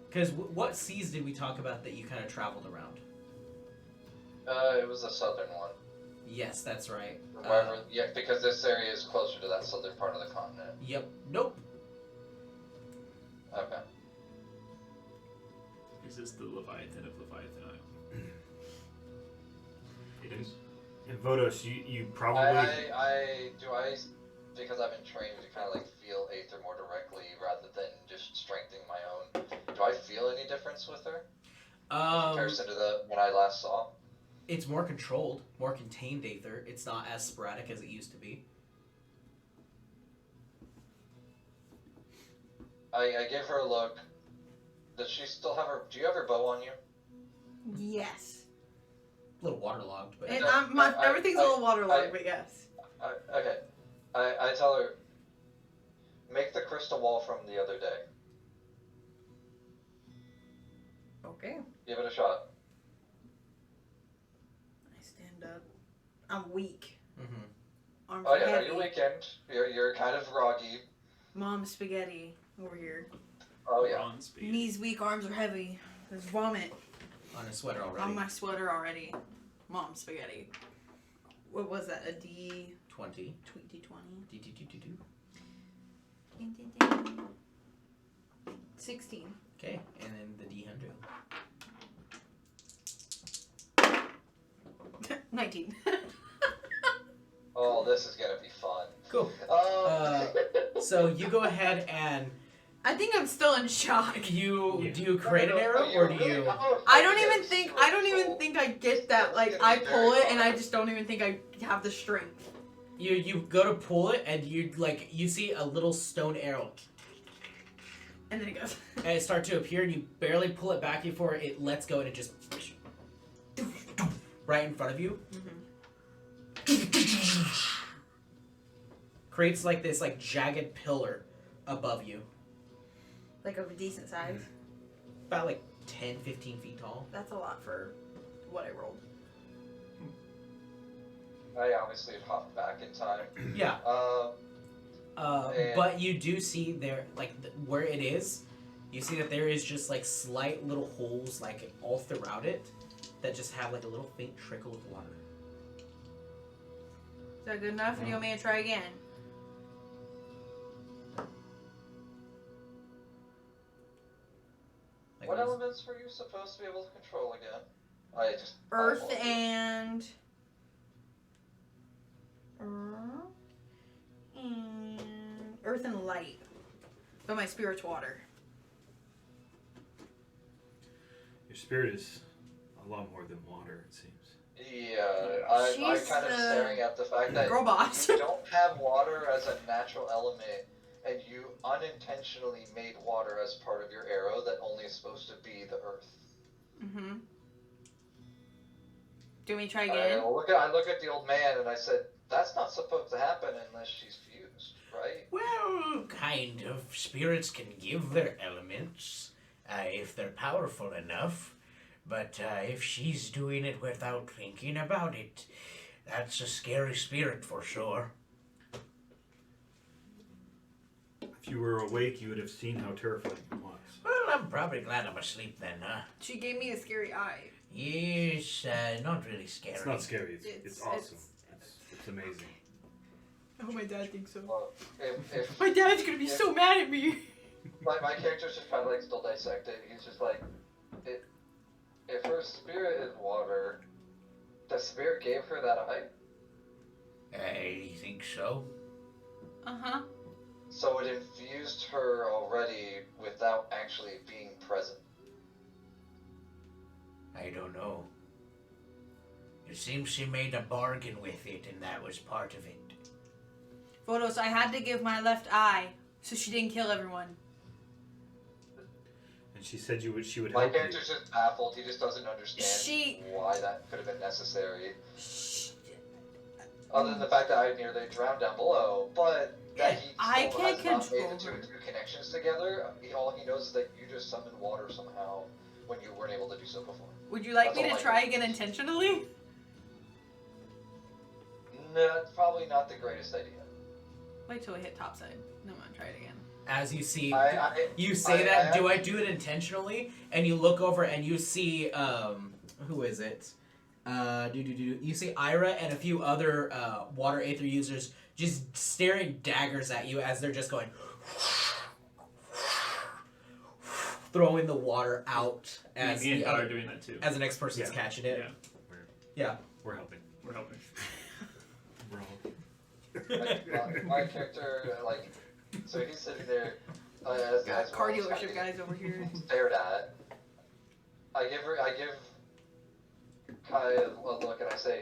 Because what seas did we talk about that you kind of traveled around? It was the southern one. Yes, that's right. Wherever, yeah, because this area is closer to that southern part of the continent. Yep. Nope. Okay. Is this the Leviathan of Leviathan Isle? It is. And Vodos, you probably I because I've been trained to kind of like feel Aether more directly rather than just strengthening my own, do I feel any difference with her in comparison to the when I last saw? It's more controlled, more contained Aether. It's not as sporadic as it used to be. I give her a look. Does she still have her? Do you have her bow on you? Yes. A little waterlogged, but And No, everything's a little waterlogged, but yes. Okay. I tell her, make the crystal wall from the other day. Okay. Give it a shot. I stand up. I'm weak. mm-hmm. Arms Oh are yeah, no, heavy. you're weakened. You're kind of groggy. Mom spaghetti over here. Oh yeah. On speed. Knees weak, arms are heavy. There's vomit On a sweater already. on my sweater already. Mom spaghetti. What was that? A D 20. D20? D-D-D-D-do. 16. Okay, and then the D100. 19. Oh, this is gonna be fun. Cool. So you go ahead and I think I'm still in shock. do you create an arrow or do you? I don't even think I get that. Like I pull it and I just don't even think I have the strength. You go to pull it and you see a little stone arrow And then it goes. and it starts to appear and you barely pull it back before it lets go and it just right in front of you. Creates like this like jagged pillar above you. Like of a decent size. About like 10, 15 feet tall. That's a lot for what I rolled. I obviously hopped back in time. Yeah. And- But you do see there, like where it is, you see that there is just like slight little holes like all throughout it that just have like a little faint trickle of water. Is that good enough? Or do you want me to try again? Like What those- elements were you supposed to be able to control again? I just Earth eyeballed it. and earth and light. But my spirit's water. Your spirit is a lot more than water, it seems. Yeah, I'm She's kind of staring at the fact that Girl boss. you don't have water as a natural element, and you unintentionally made water as part of your arrow that only is supposed to be the earth. Mm-hmm. Do you want me to try I again? look at the old man and I said, that's not supposed to happen unless she's fused, right? Well, kind of. Spirits can give their elements if they're powerful enough. But if she's doing it without thinking about it, that's a scary spirit for sure. If you were awake, you would have seen how terrifying it was. Well, I'm probably glad I'm asleep then, huh? She gave me a scary eye. Yes, not really scary. It's not scary. It's It's- awesome. It's amazing. Oh, my dad thinks so. Well, if My dad's gonna be so mad at me. my character's just kind of like still dissecting, he's just like, if her spirit is water, the spirit gave her that eye? I think so. Uh-huh. So it infused her already without actually being present. I don't know. It seems she made a bargain with it, and that was part of it. Photos, I had to give my left eye so she didn't kill everyone. And she said she would My help you. character's just baffled, he just doesn't understand She- why that could have been necessary. Shh. Other than the fact that I nearly drowned down below, but that he I still can't has not made control the her. two connections together. All he knows is that you just summoned water somehow when you weren't able to do so before. Would you like That's me all to I try know. again intentionally? No, it's probably not the greatest idea. Wait till I hit topside. No, I'm gonna try it again. As you see, I say that, do I do it intentionally? And you look over and you see, who is it? You see Ira and a few other water aether users just staring daggers at you as they're just going, throwing the water out as Me and the Todd other, are doing that too. as the next person's Yeah. catching it. Yeah. Yeah. We're helping. We're helping. We're helping. my character, like, so he's sitting there. Got car dealership guys over here. Stared at. I give Kai a look and I say,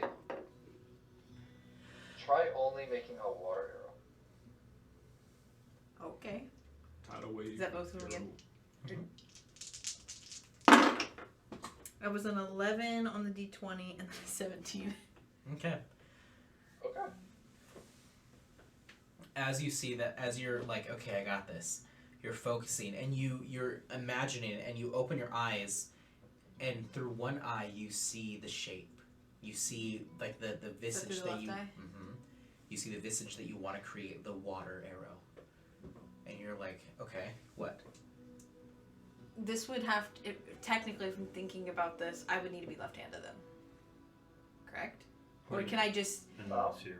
try only making a water arrow. Okay. Tidal wave. Is that both of them again? arrow. I was an 11 on the D20 and then a 17. Okay. Okay. As you see that, as you're like, okay, I got this. You're focusing and you're imagining it, and you open your eyes, and through one eye you see the shape. You see like the visage that you. Mm-hmm, you see the visage that you want to create, the water arrow, and you're like, okay, what? This would have to, technically, if I'm thinking about this, I would need to be left-handed then. Correct? Or can I just, Unless you're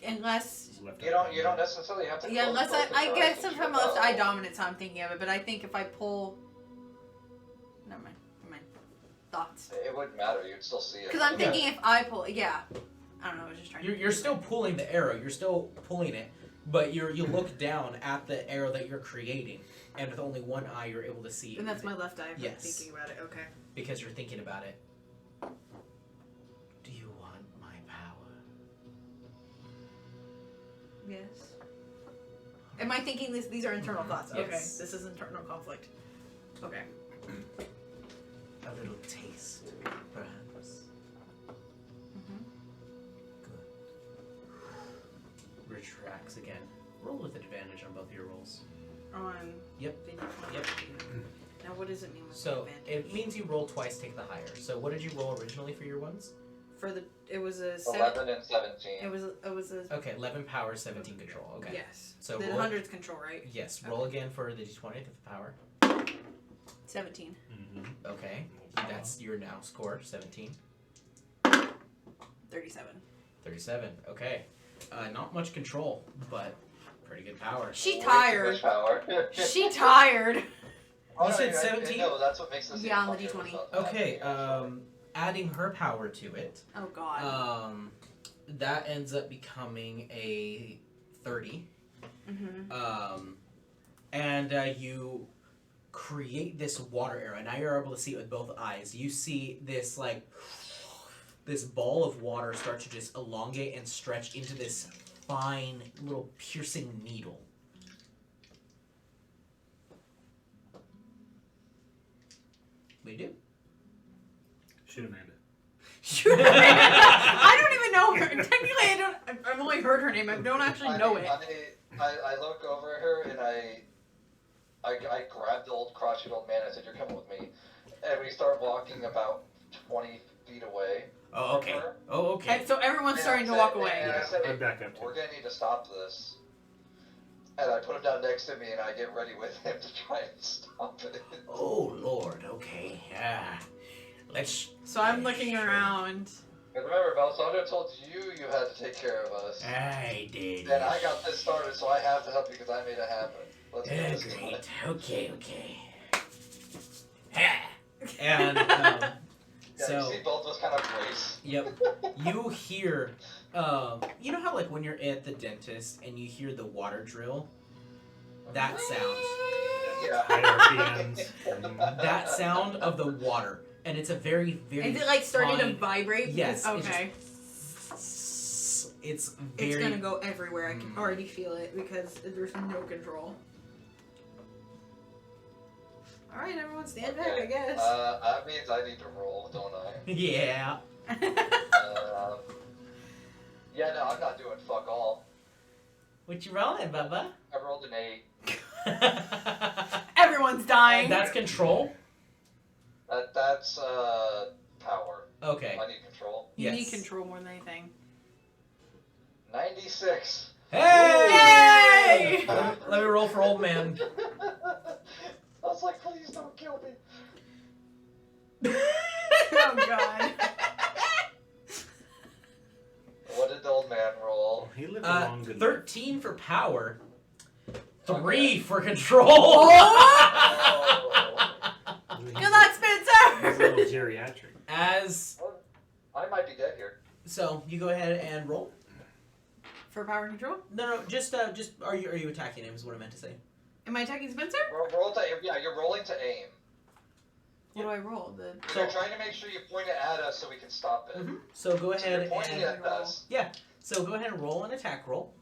unless, left. You don't necessarily have to. yeah, close unless both I your guess eyes if if I'm you're left eye well. dominant, so I'm thinking of it, but I think if I pull, never mind, thoughts. It wouldn't matter. You'd still see it. Because I'm thinking if I pull, yeah, I don't know, I was just trying to. You're still pulling the arrow. You're still pulling it, but you look down at the arrow that you're creating, and with only one eye, you're able to see. And that's my left eye if I'm Yes. thinking about it, okay. Because you're thinking about it. Do you want my power? Yes. Am I thinking these are internal thoughts? Okay, Yes. this is internal conflict. Okay. A little taste, perhaps. Mm-hmm. Good. Retracts again. Roll with advantage on both of your rolls. On. Yep. the D20. Yep. Now, what does it mean with So advantage? it means you roll twice, take the higher. So what did you roll originally for your ones? It was a 11 and 17. It was a. Okay, 11 power, 17 control. Okay. Yes. So the roll. 100's control, right? Yes. Roll again for the d20 with the power. 17. Mm-hmm. Okay. That's your now score. 17. 37. 37. Okay. Not much control, but pretty good power. She Way too tired. much power. She tired. Oh, You no, said I- 17? No, that's what makes this. Yeah, on the even D20. funnier. Okay. Adding her power to it. Oh God. That ends up becoming a 30. Mm-hmm. And you create this water arrow. Now you're able to see it with both eyes. You see this this ball of water start to just elongate and stretch into this fine little piercing needle. What do you do? Shoot Amanda. Shoot. I don't even know her. Technically, I've only heard her name. I don't actually know it. I look over at her and I grab the crotchety old man. I said, "You're coming with me," and we start walking about 20 feet away. Oh, okay. From her. Oh, okay. And so everyone's And starting I to said- walk away. And I said, I'd back up too. "We're gonna need to stop this." And I put him down next to me, and I get ready with him to try and stop it. Oh, Lord. Okay. Let's... So I'm looking around. And remember, Balsandro told you had to take care of us. I did. And I got this started, so I have to help you because I made it happen. Let's get this Great. done. Okay. And, Yeah, so... you see both of us kind of brace. Yep. You hear, you know how like when you're at the dentist and you hear the water drill? That sound. Yeah. High RPMs. That sound of the water. And it's a very, very Is it like starting to fine- vibrate? Yes. Okay. It's very... It's gonna go everywhere. I can already feel it because there's no control. Alright, everyone stand back, I guess. That means I need to roll, don't I? Yeah. Yeah, no, I'm not doing fuck all. What you rolling, Bubba? I rolled an 8. Everyone's dying. That's control? That's power. Okay. I need control. You Yes. need control more than anything. 96. Hey! Yay! Let me roll for old man. I was like, please don't kill me. Oh God. What did the old man roll? He lived a long good life. 13 for power. 3 Okay. for control. Oh. You're not He's a Spencer! little geriatric. As I might be dead here. so, you go ahead and roll. For power control? No, just are you attacking him? Is what I meant to say. Am I attacking Spencer? Roll to yeah, you're rolling to aim. What do I roll? You're trying to make sure you point it at us so we can stop it. Mm-hmm. So go So ahead you're pointing and at us. so go ahead and roll an attack roll.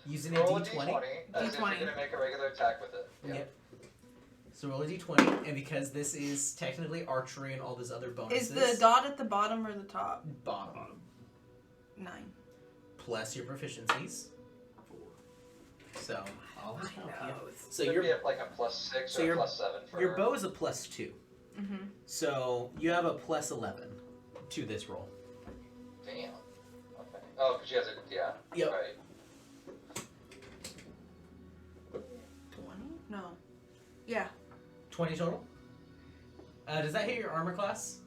Using Roll a a d20. d20 as if you're D20. gonna make a regular attack with it. Yeah. Yep. So roll a d20, and because this is technically archery and all those other bonuses, Is the dot at the bottom or the top? bottom 9. plus your proficiencies. 4. So I'll help you. So Could your be a, like a +6 so or your- a +7 for your bow is a +2. Mm-hmm. So you have a +11 to this roll. Damn. Okay. Oh, because she has a Yep. Right. 20? No. Yeah. 20 total. Does that hit your armor class?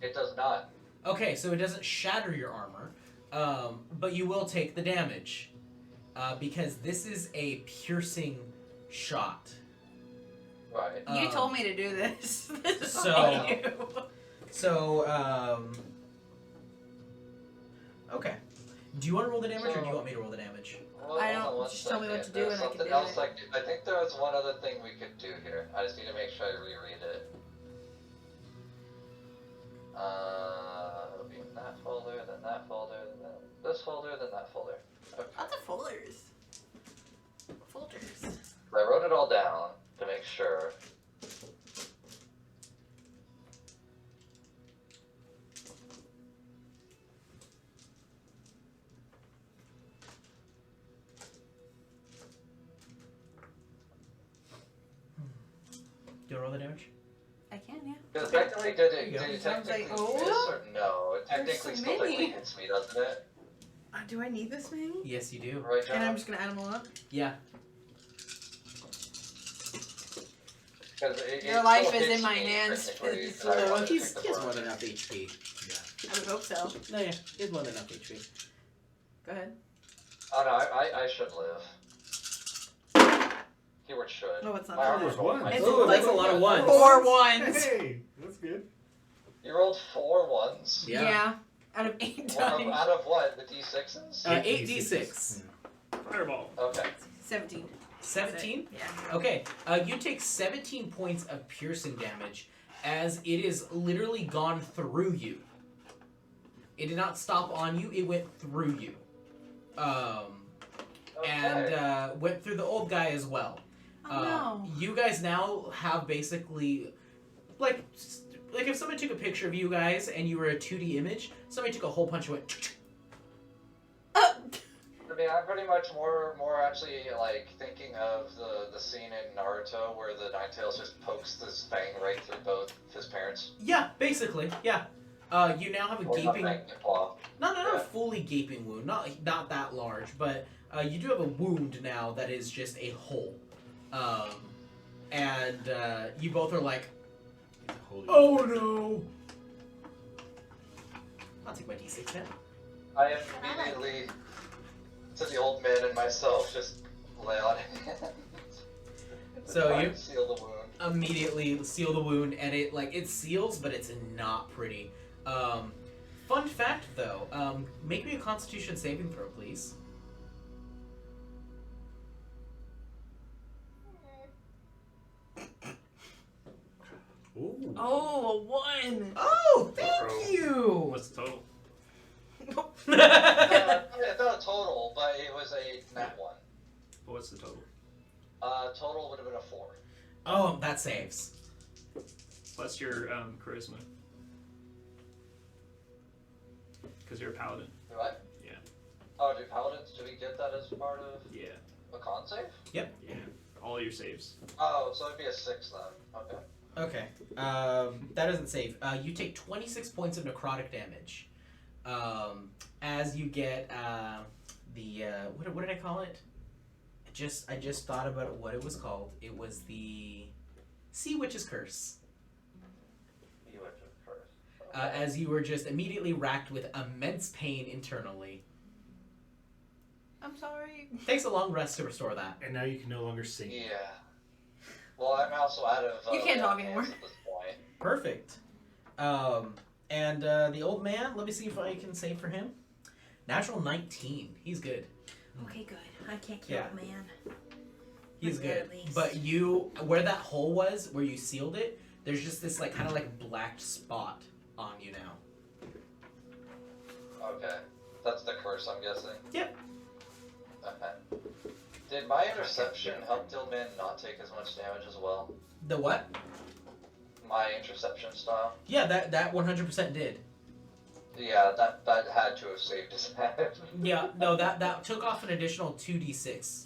It does not. Okay, so it doesn't shatter your armor, but you will take the damage because this is a piercing shot. Right. You told me to do this. This is so- all you. So, okay. Do you want to roll the damage, or do you want me to roll the damage? Well, I hold don't- on one just tell me what second. to do There's and I can something do else it. I think there was one other thing we could do here. I just need to make sure I reread it. It'll be in that folder, then that folder, then this folder, then that folder. Okay. Lots of folders. Folders. I wrote it all down to make sure. Do you want to roll the damage? I can, yeah. Because technically, did There it, you go. did it Sounds like- technically oh, miss or no? It there's technically so still many. technically hits me, doesn't it? Do I need this many? Yes, you do. Right, John? And I'm just gonna add them all up. Yeah. Your life is in my hands. So he has more than enough HP. I would hope so. No, yeah, he has more than enough HP. Go ahead. Oh no, I should live. Keyword should. No, it's not. My armor There's rolled one. It's Ooh, like that's a lot of ones. 4 ones. Hey, that's good. You rolled 4 ones? Yeah. Out of 8 Out times. of what? The D6s? 8d6. Fireball. Okay. 17. 17? Yeah. Okay, you take 17 points of piercing damage as it is literally gone through you. It did not stop on you, it went through you. And went through the old guy as well. Oh no. You guys now have basically, like if somebody took a picture of you guys and you were a 2D image, somebody took a hole punch and went. I mean, I'm pretty much more actually like thinking of the scene in Naruto where the Ninetales just pokes this fang right through both of his parents. Yeah, basically, yeah. You now have a Or gaping, not fang, claw. not Yeah. a fully gaping wound, not that large, but you do have a wound now that is just a hole, and you both are like, oh no! I'll take my d6 now. I immediately, to the old man and myself, just lay on hands. So Try you and seal the wound. immediately seal the wound, and it seals, but it's not pretty. Fun fact though, make me a Constitution saving throw, please. Ooh. Oh, a 1. Oh, thank you. What's the total? It's not a total, but it was a nat 1. What's the total? Total would have been a 4. Oh, that saves. Plus your charisma. Because you're a paladin. Do I? Yeah. Oh, do paladins, do we get that as part of Yeah. a con save? Yeah. All your saves. Oh, so it'd be a 6 then. Okay. Okay. That doesn't save. You take 26 points of necrotic damage. As you get the what did I call it? I just thought about what it was called. It was the Sea Witch's Curse. You went to first. As you were just immediately racked with immense pain internally. I'm sorry. Takes a long rest to restore that. And now you can no longer sing. Yeah. Well, I'm also out of. You can't talk anymore. hands at this point. Perfect. And the old man, let me see if I can save for him. Natural 19. He's good. Okay, good. I can't kill Yeah. a man. He's Okay, good. at least. But where that hole was, where you sealed it, there's just this like kind of like black spot on you now. Okay. That's the curse, I'm guessing. Yep. Okay. Did my interception help the old man not take as much damage as well? The what? My interception style? Yeah, that 100% did. Yeah, that had to have saved his head. Yeah, no, that took off an additional 2d6.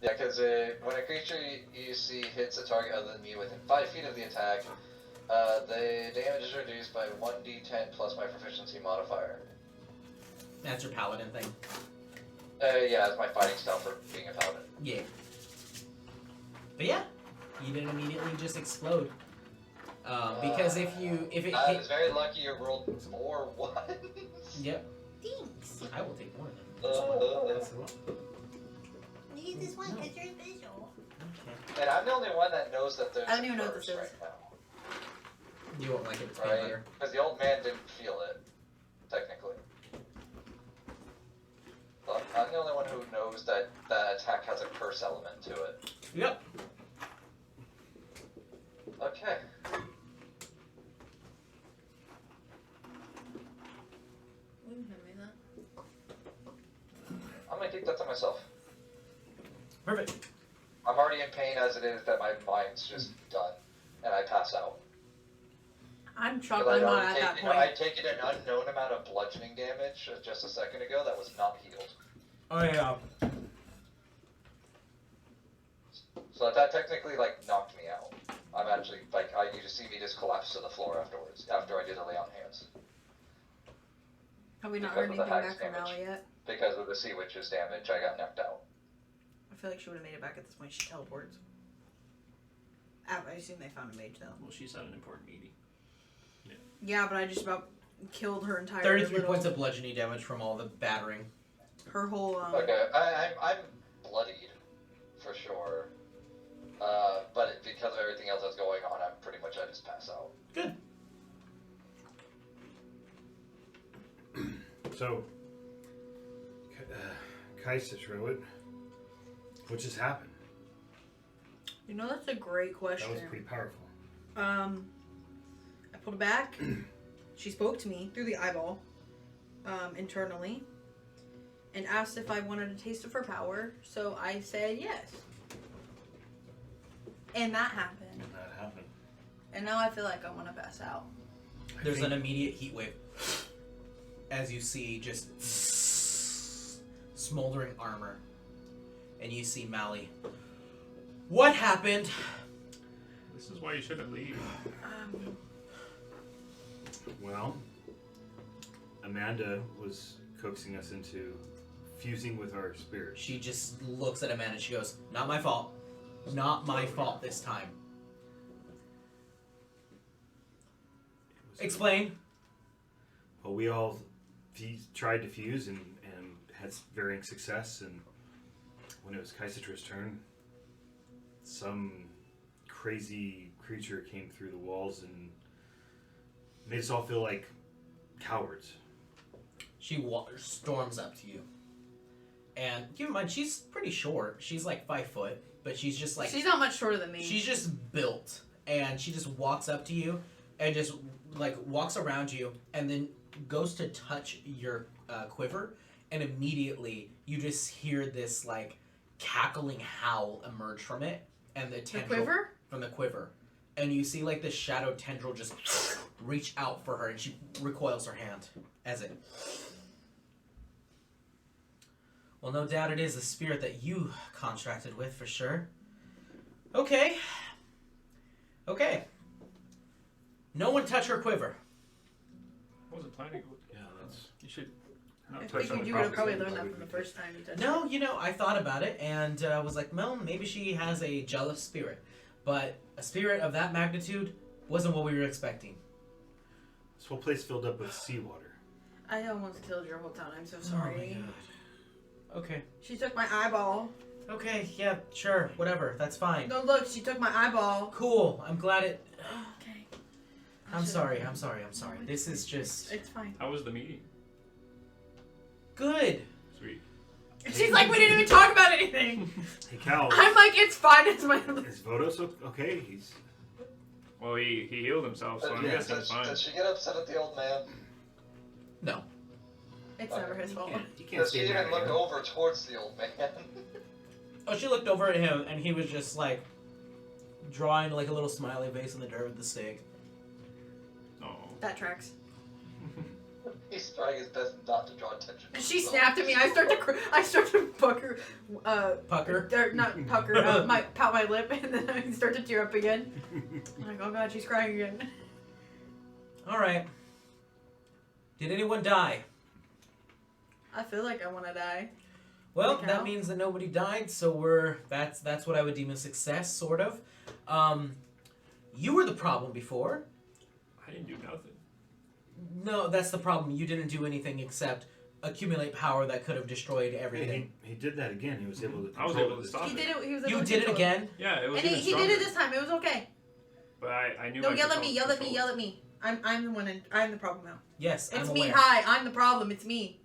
Yeah, because when a creature you see hits a target other than you within 5 feet of the attack, the damage is reduced by 1d10 plus my proficiency modifier. That's your paladin thing. Yeah, it's my fighting style for being a paladin. Yeah. But yeah, you didn't immediately just explode. Because if it I hit... was very lucky you rolled 4 ones. Yep. Thanks. I will take more than You get this one because you're visual. Okay. And I'm the only one that knows that there's I don't even know what curse this is. right now. You won't like it, it's peanut Right? butter. Because the old man didn't feel it, technically. But I'm the only one who knows that that attack has a curse element to it. Yep. Okay. I'm gonna keep that to myself. Perfect. I'm already in pain as it is that my mind's just done, and I pass out. I'm 'Cause shocked I'd I'm not already at that taken, point. I'd taken an unknown amount of bludgeoning damage just a second ago that was not healed. Oh yeah. So that technically like knocked me out. I'm actually like you just see me just collapse to the floor afterwards after I did the lay on hands Have we not because heard of the anything hack's back from damage. Allie yet? because of the sea witch's damage. I got knocked out. I feel like she would have made it back at this point. She teleports. I assume they found a mage though. Well, she's at an important meeting. Yeah, but I just about killed her entire 33 little, points of bludgeoning damage from all the battering. her whole Okay, I'm bloodied for sure. But because of everything else that's going on, I'm pretty much I just pass out. Good. So, Kaiser, what just happened? You know, that's a great question. That was pretty powerful. I pulled it back. She spoke to me through the eyeball, internally, and asked if I wanted a taste of her power. So I said yes. And that happened. And that happened. And now I feel like I want to pass out. There's an immediate heat wave as you see just smoldering armor, and you see Mally. What happened? This is why you shouldn't leave. Well, Amanda was coaxing us into fusing with our spirits. She just looks at Amanda and she goes, "Not my fault. Not my fault this time." Explain. Well, we all tried to fuse and had varying success, and when it was Kaisatra's turn, some crazy creature came through the walls and made us all feel like cowards. She storms up to you. And keep in mind, she's pretty short. She's like 5 foot, but she's just like... She's not much shorter than me. She's just built. And she just walks up to you and just like walks around you and then goes to touch your quiver. And immediately you just hear this like cackling howl emerge from it. And the tendril... quiver? From the quiver. And you see like this shadow tendril just reach out for her, and she recoils her hand as it... Well, no doubt it is the spirit that you contracted with, for sure. Okay. Okay. No one touch her quiver. I wasn't planning to. Yeah, that's... You should not I touch on figured the you would have probably property. learned that from the first time you touched No, you know, I thought about it, and was like, well, maybe she has a jealous spirit. But a spirit of that magnitude wasn't what we were expecting. This whole place filled up with seawater. it. I almost killed your whole town. I'm so Oh my sorry. God. Okay. She took my eyeball. Okay, yeah, sure, whatever. That's fine. No, look, she took my eyeball. Cool. I'm glad it... Okay. I'm sorry. This is just It's fine. How was the meeting? good. Sweet. She's like, we didn't even talk about anything. Hey, Cal. I'm like, it's fine. It's my. Is Vodos okay? He's. Well, he healed himself, so I'm Yeah. guessing it's fine. Did she get upset at the old man? No. It's never his fault. You can't Does she stay mad even at look him. over towards the old man? Oh, she looked over at him, and he was just like drawing like a little smiley face in the dirt with the stick. Oh. That tracks. He's trying his best not to draw attention. And she snapped at me. I start to pucker. Pucker. Or not pucker. Pout my lip, and then I start to tear up again. I'm like, oh god, she's crying again. All right. Did anyone die? I feel like I want to die. Well, Like that how? means that nobody died, so that's what I would deem a success, sort of. You were the problem before. I didn't do nothing. No, that's the problem. You didn't do anything except accumulate power that could have destroyed everything. He did that again. He was able to. I was control able to this stop He it. did it. He was. You able to did it control again? Yeah, it was And even he stronger. did it this time. It was okay. But I knew No, I yell could at me. Yell at me. Yell at me. I'm the one. I'm the problem now. Yes, It's I'm me. aware. Hi. I'm the problem. It's me.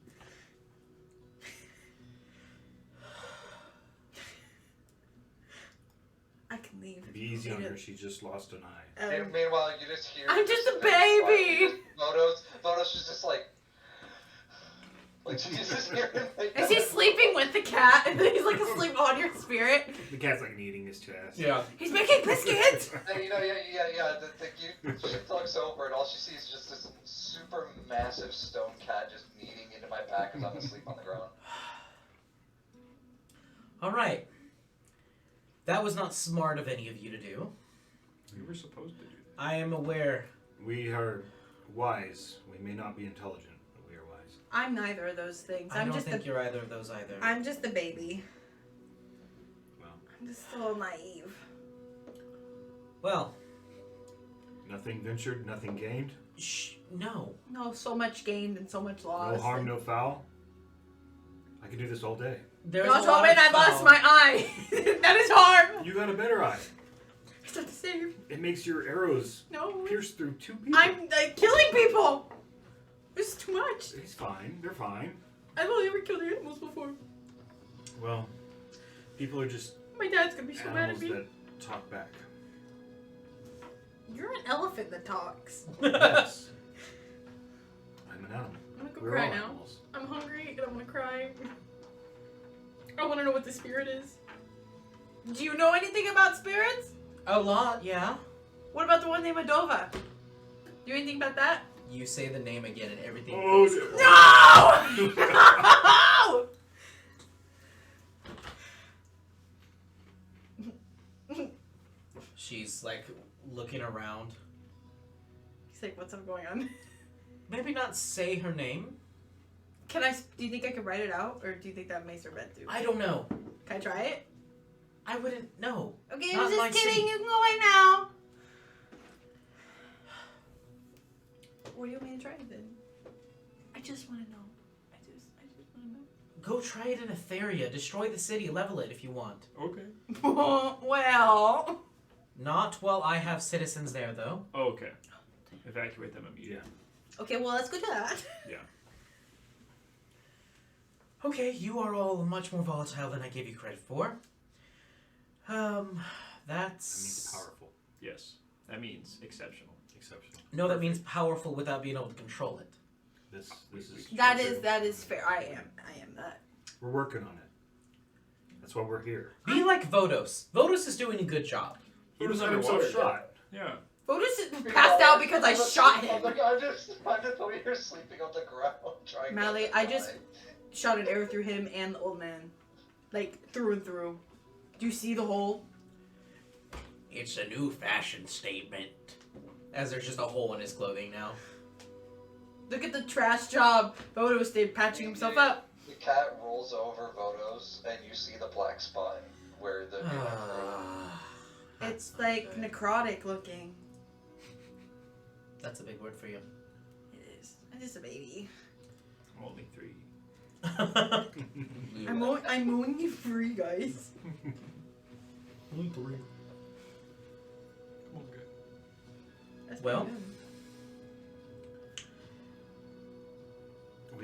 I can leave. Be easy on her. She just lost an eye. Meanwhile, you just hear. I'm just a big baby. quiet. Vodos is just like she's just hearing. Like, Is he sleeping with the cat? And then he's like asleep on your spirit. The cat's like eating his chest. Yeah. He's making biscuits. And, yeah. She looks over and all she sees is just this super massive stone cat just kneading into my back as I'm asleep on the ground. All right. That was not smart of any of you to do. You were supposed to do that. I am aware. We are wise. We may not be intelligent, but we are wise. I'm neither of those things. I I'm don't just think the. you're either of those either. I'm just the baby. Well, I'm just a little naive. Well, nothing ventured, nothing gained. no. No, so much gained and so much lost. No harm, no foul. I could do this all day. There's No, a so lot when of I lost foul. my eye. That is harm. You got a better eye. It's not the same. It makes your arrows No. pierce through two people. I'm like killing people. This is too much. He's fine. They're fine. I've only ever killed animals before. Well, people are just My dad's gonna be so mad at animals me. that talk back. You're an elephant that talks. Yes. I'm an animal. I'm gonna go We're cry all now. animals. I'm hungry and I'm gonna cry. I wanna know what the spirit is. Do you know anything about spirits? A lot, yeah. What about the one named Adova? Do you know anything about that? You say the name again and everything Oh, goes... No! No! She's like looking around. He's like, what's up going on? Maybe not say her name. Do you think I could write it out? Or do you think that makes her bad too? I don't know. Can I try it? I wouldn't know. Okay, Not I'm my just kidding. city. You can go right now. What do you want me to try then? I just want to know. I just want to know. Go try it in Etheria. Destroy the city. Level it if you want. Okay. Well. Not while I have citizens there, though. Okay. Evacuate them immediately. Okay, well, let's go do that. Yeah. Okay, you are all much more volatile than I gave you credit for. That That's... means powerful. Yes. That means exceptional. Exceptional. No, that means powerful without being able to control it. This is That true. is fair. I am that. We're working on it. That's why we're here. Be like Vodos. Vodos is doing a good job. He was was himself underwater. shot. Yeah. Votus is passed out because I shot him. I'm just over here sleeping on the ground trying Mally, not to I die. just shot an arrow through him and the old man. Like, through and through. Do you see the hole? It's a new fashion statement. As there's just a hole in his clothing now. Look at the trash job. Votus stayed patching himself up. The cat rolls over Vodos, and you see the black spot where the It's like necrotic looking. That's a big word for you. It is. I'm just a baby. I'm only 3. I'm only free, guys. Come on, good. That's Well. pretty good.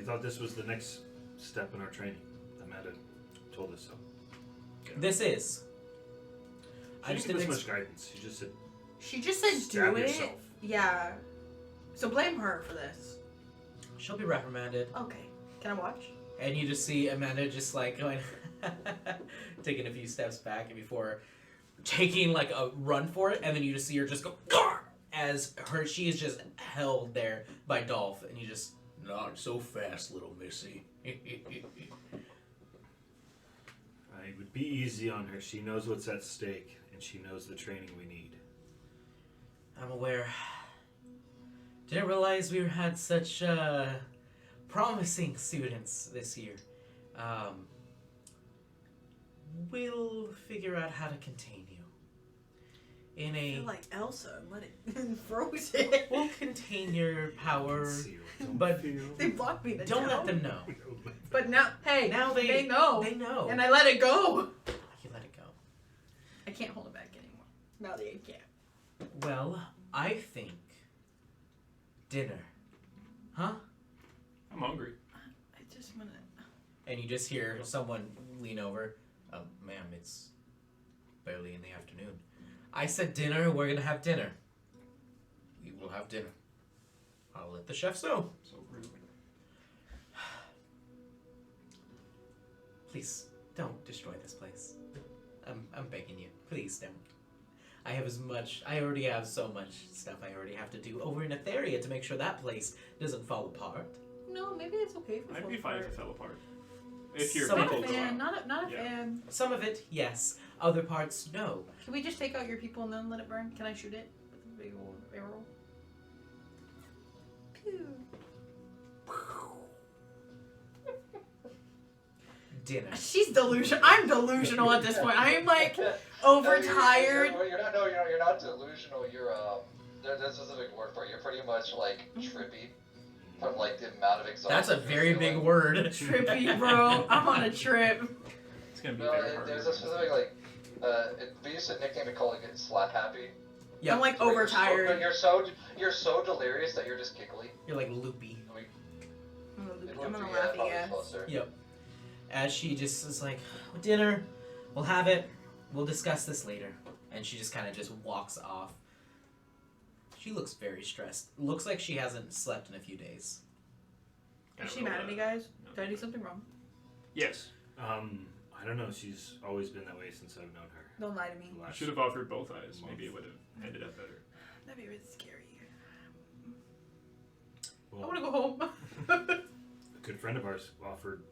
thought this was the next step in our training. Amanda told us so. This is. She didn't give us much guidance. She just said, She just said stab do it. yourself. Yeah. So blame her for this. She'll be reprimanded. Okay. Can I watch? And you just see Amanda just like going, taking a few steps back before taking like a run for it, and then you just see her just go, Gar! As she is just held there by Dolph, and you just, not so fast, little missy. it would be easy on her. She knows what's at stake, and she knows the training we need. I'm aware. Didn't realize we had such promising students this year. We'll figure out how to contain you. In I a, feel like Elsa and let it froze it. we'll contain your power, See, but They blocked me. don't let them know. But now, hey, Now they know. They know. And I let it go. You let it go. I can't hold it back anymore. Now that I can't. Well, I think dinner. Huh? I'm hungry. I just want to. And you just hear someone lean over. Ma'am, it's barely in the afternoon. I said dinner, we're gonna have dinner. We will have dinner. I'll let the chefs know. So rude. Please, don't destroy this place. I'm begging you. Please don't. I already have so much stuff I already have to do over in Etheria to make sure that place doesn't fall apart. No, maybe it's okay if it I'd falls be fine if apart. it fell apart. If your Some Not people a go fan. out. Not a Yeah. fan. Some of it, yes. Other parts, no. Can we just take out your people and then let it burn? Can I shoot it with a big old arrow? Pew. Dinner. She's delusional. I'm delusional at this point. I am like overtired. You're not delusional. You're there's a specific word for it. You're pretty much like trippy from like the amount of exhaustion. That's a you're very big feeling. word. Trippy, bro. I'm on a trip. It's gonna be No, very hard. there's a specific like we used to nickname it calling it slap happy. Yeah. I'm like So overtired. You're so delirious that you're just giggly. You're like loopy. I'm gonna laugh at you. Closer. Yep. As she just is like, dinner, we'll have it. We'll discuss this later. And she just kind of just walks off. She looks very stressed. Looks like she hasn't slept in a few days. Is she mad at me, guys? Did I do something wrong? Yes. I don't know. She's always been that way since I've known her. Don't lie to me. I should have offered both eyes. Maybe it would have ended up better. That'd be really scary. Well, I want to go home. a good friend of ours offered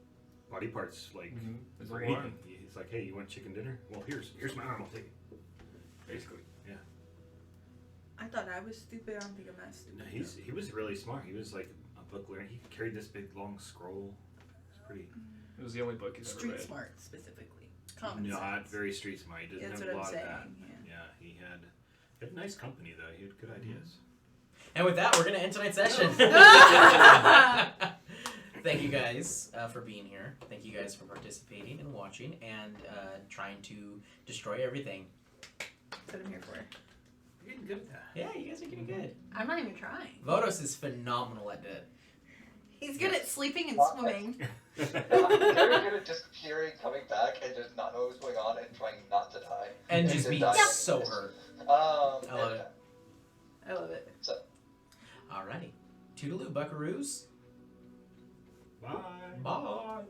body parts like There's for a anything. lot. He's like, "Hey, you want chicken dinner? Well, here's my arm. I'll take it." Basically. I thought I was stupid. I don't think I'm that stupid. No, he was really smart. He was like a book learner. He carried this big long scroll. It's pretty. It was the only book he's ever Street read. smart, specifically. Common Not sense. very street smart. He doesn't That's have a what I'm lot saying. of that. Yeah. Yeah, he had nice company though. He had good ideas. And with that, we're going to end tonight's session. Thank you guys for being here. Thank you guys for participating and watching and trying to destroy everything. That's what I'm here for. You're getting good at that. Yeah, you guys are getting good. I'm not even trying. Vodos is phenomenal at it. He's good at sleeping and swimming. Very good at disappearing, coming back, and just not know what's going on and trying not to die. And just then being dying. so hurt. I love it. I love it. Alrighty. Toodaloo, buckaroos. Bye. Bye.